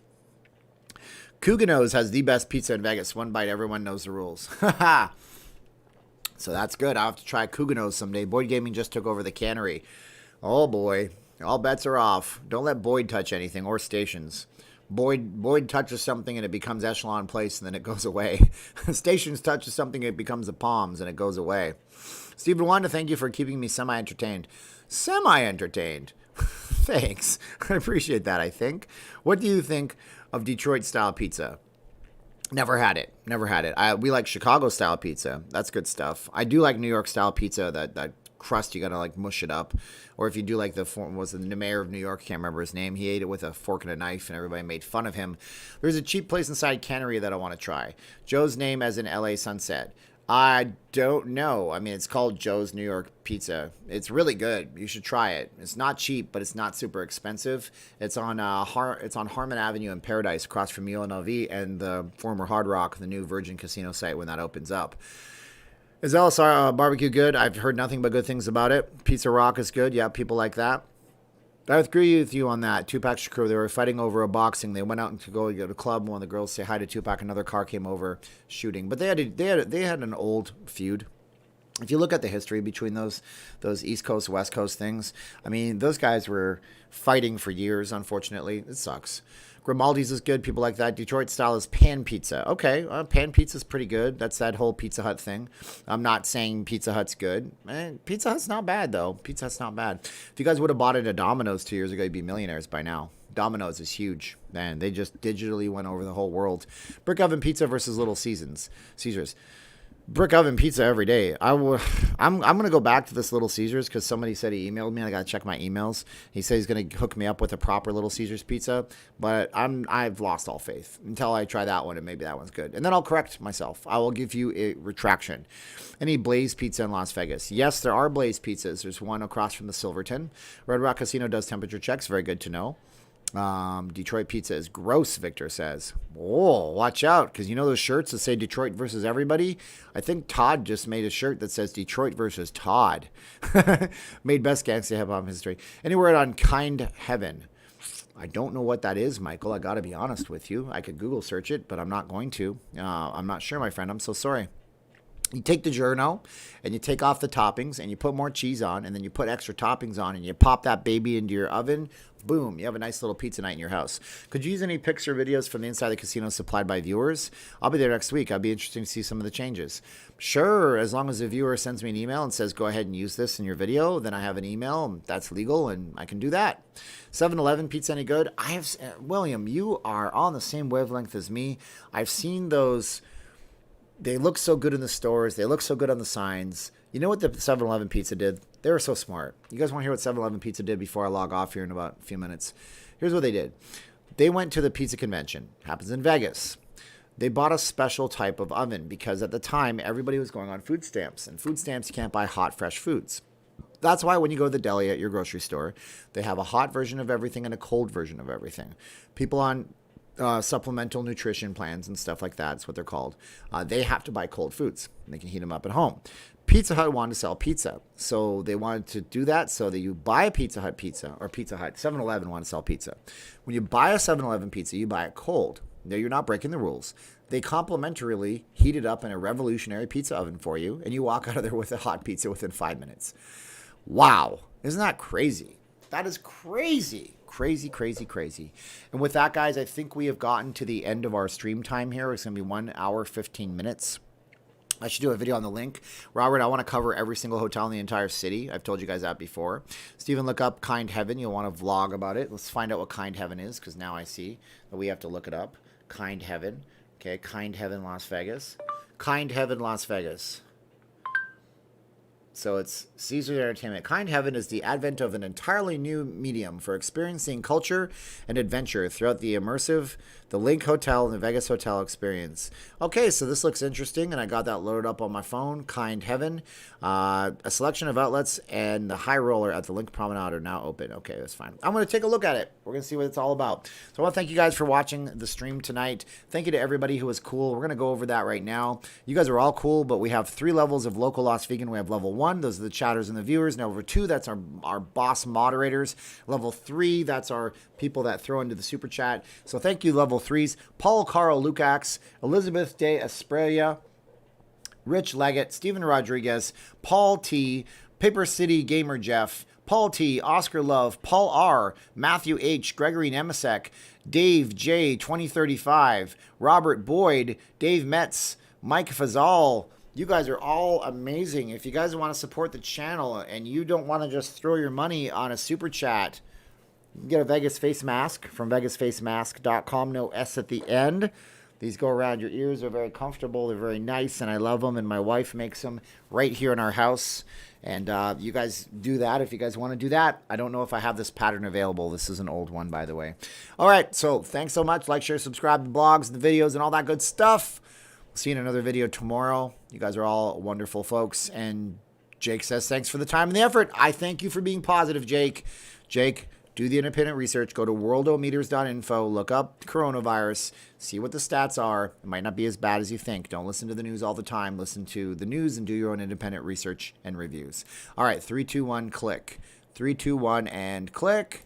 Cugano's has the best pizza in Vegas. One bite, everyone knows the rules. So that's good. I'll have to try Cugano's someday. Boyd Gaming just took over the Cannery. Oh, boy. All bets are off. Don't let Boyd touch anything, or Stations. Boyd touches something and it becomes Echelon Place and then it goes away. Stations touches something and it becomes the Palms and it goes away. Stephen wanted to thank you for keeping me semi-entertained. Semi-entertained? Thanks. I appreciate that, I think. What do you think of Detroit-style pizza? Never had it. We like Chicago-style pizza. That's good stuff. I do like New York-style pizza, that crust, you gotta like mush it up. Or if you do like the mayor of New York, can't remember his name, he ate it with a fork and a knife and everybody made fun of him. There's a cheap place inside Cannery that I want to try. Joe's name as in LA Sunset. I don't know. I mean, it's called Joe's New York Pizza. It's really good. You should try it. It's not cheap, but it's not super expensive. It's on Harmon Avenue in Paradise, across from UNLV and the former Hard Rock, the new Virgin Casino site when that opens up. Is LSR barbecue good? I've heard nothing but good things about it. Pizza Rock is good. Yeah, people like that. I agree with you on that. Tupac Shakur, they were fighting over a boxing. They went out to go to a club. One of the girls say hi to Tupac. Another car came over shooting. But they had an old feud. If you look at the history between those East Coast, West Coast things, I mean, those guys were fighting for years, unfortunately. It sucks. Grimaldi's is good. People like that. Detroit style is pan pizza. Okay, pan pizza's pretty good. That's that whole Pizza Hut thing. I'm not saying Pizza Hut's good. Pizza Hut's not bad, though. Pizza Hut's not bad. If you guys would have bought it at Domino's 2 years ago, you'd be millionaires by now. Domino's is huge. Man, they just digitally went over the whole world. Brick Oven Pizza versus Little Caesars. Brick Oven Pizza every day. I'm going to go back to this Little Caesars because somebody said he emailed me. I got to check my emails. He said he's going to hook me up with a proper Little Caesars pizza, but I've lost all faith until I try that one, and maybe that one's good. And then I'll correct myself. I will give you a retraction. Any Blaze Pizza in Las Vegas? Yes, there are Blaze Pizzas. There's one across from the Silverton. Red Rock Casino does temperature checks. Very good to know. Detroit pizza is gross, Victor says. Oh, watch out, because you know those shirts that say Detroit versus everybody? I think Todd just made a shirt that says Detroit versus Todd. Made best gangsta hip-hop history. Anywhere on Kind Heaven. I don't know what that is, Michael. I got to be honest with you. I could Google search it, but I'm not going to. I'm not sure, my friend. I'm so sorry. You take the Giorno and you take off the toppings and you put more cheese on and then you put extra toppings on and you pop that baby into your oven. Boom, you have a nice little pizza night in your house. Could you use any pics or videos from the inside of the casino supplied by viewers? I'll be there next week. I'd be interested to see some of the changes. Sure, as long as the viewer sends me an email and says, go ahead and use this in your video, then I have an email. That's legal and I can do that. 7-Eleven pizza any good? William, you are on the same wavelength as me. I've seen those. They look so good in the stores. They look so good on the signs. You know what the 7-Eleven pizza did? They were so smart. You guys want to hear what 7-Eleven pizza did before I log off here in about a few minutes? Here's what they did. They went to the pizza convention. Happens in Vegas. They bought a special type of oven because at the time, everybody was going on food stamps. And food stamps, you can't buy hot, fresh foods. That's why when you go to the deli at your grocery store, they have a hot version of everything and a cold version of everything. People on supplemental nutrition plans and stuff like that. That's what they're called. They have to buy cold foods. They can heat them up at home. Pizza Hut wanted to sell pizza. So they wanted to do that so that you buy a Pizza Hut pizza, or Pizza Hut. 7-Eleven wanted to sell pizza. When you buy a 7-Eleven pizza, you buy it cold. Now, you're not breaking the rules. They complimentarily heat it up in a revolutionary pizza oven for you, and you walk out of there with a hot pizza within 5 minutes. Wow. Isn't that crazy? That is crazy. Crazy, crazy, crazy. And with that, guys, I think we have gotten to the end of our stream time here. It's going to be 1 hour, 15 minutes. I should do a video on the link. Robert, I want to cover every single hotel in the entire city. I've told you guys that before. Steven, look up Kind Heaven. You'll want to vlog about it. Let's find out what Kind Heaven is, because now I see that we have to look it up. Kind Heaven. Okay, Kind Heaven, Las Vegas. Kind Heaven, Las Vegas. So it's Caesars Entertainment. Kind Heaven is the advent of an entirely new medium for experiencing culture and adventure throughout the Link Hotel and the Vegas Hotel experience. Okay, so this looks interesting, and I got that loaded up on my phone. Kind Heaven. A selection of outlets and the High Roller at the Link Promenade are now open. Okay, that's fine. I'm going to take a look at it. We're going to see what it's all about. So I want to thank you guys for watching the stream tonight. Thank you to everybody who was cool. We're going to go over that right now. You guys are all cool, but we have 3 levels of local Las Vegan. We have level 1. Those are the chatters and the viewers. Now, level 2, that's our boss moderators. Level 3, that's our people that throw into the super chat. So thank you, level 3s. Paul Carl Lukacs, Elizabeth de Esprella, Rich Leggett, Steven Rodriguez, Paul T, Paper City Gamer Jeff, Paul T, Oscar Love, Paul R, Matthew H, Gregory Nemisek, Dave J 2035, Robert Boyd, Dave Metz, Mike Fazal. You guys are all amazing. If you guys want to support the channel and you don't want to just throw your money on a super chat, you can get a Vegas face mask from vegasfacemask.com. No S at the end. These go around your ears. They're very comfortable. They're very nice, and I love them, and my wife makes them right here in our house. And you guys do that if you guys want to do that. I don't know if I have this pattern available. This is an old one, by the way. All right, so thanks so much. Like, share, subscribe to the blogs, the videos, and all that good stuff. We'll see you in another video tomorrow. You guys are all wonderful folks. And Jake says thanks for the time and the effort. I thank you for being positive, Jake. Jake, do the independent research. Go to worldometers.info. Look up coronavirus. See what the stats are. It might not be as bad as you think. Don't listen to the news all the time. Listen to the news and do your own independent research and reviews. All right, 3, 2, 1, click. 3, 2, 1, and click.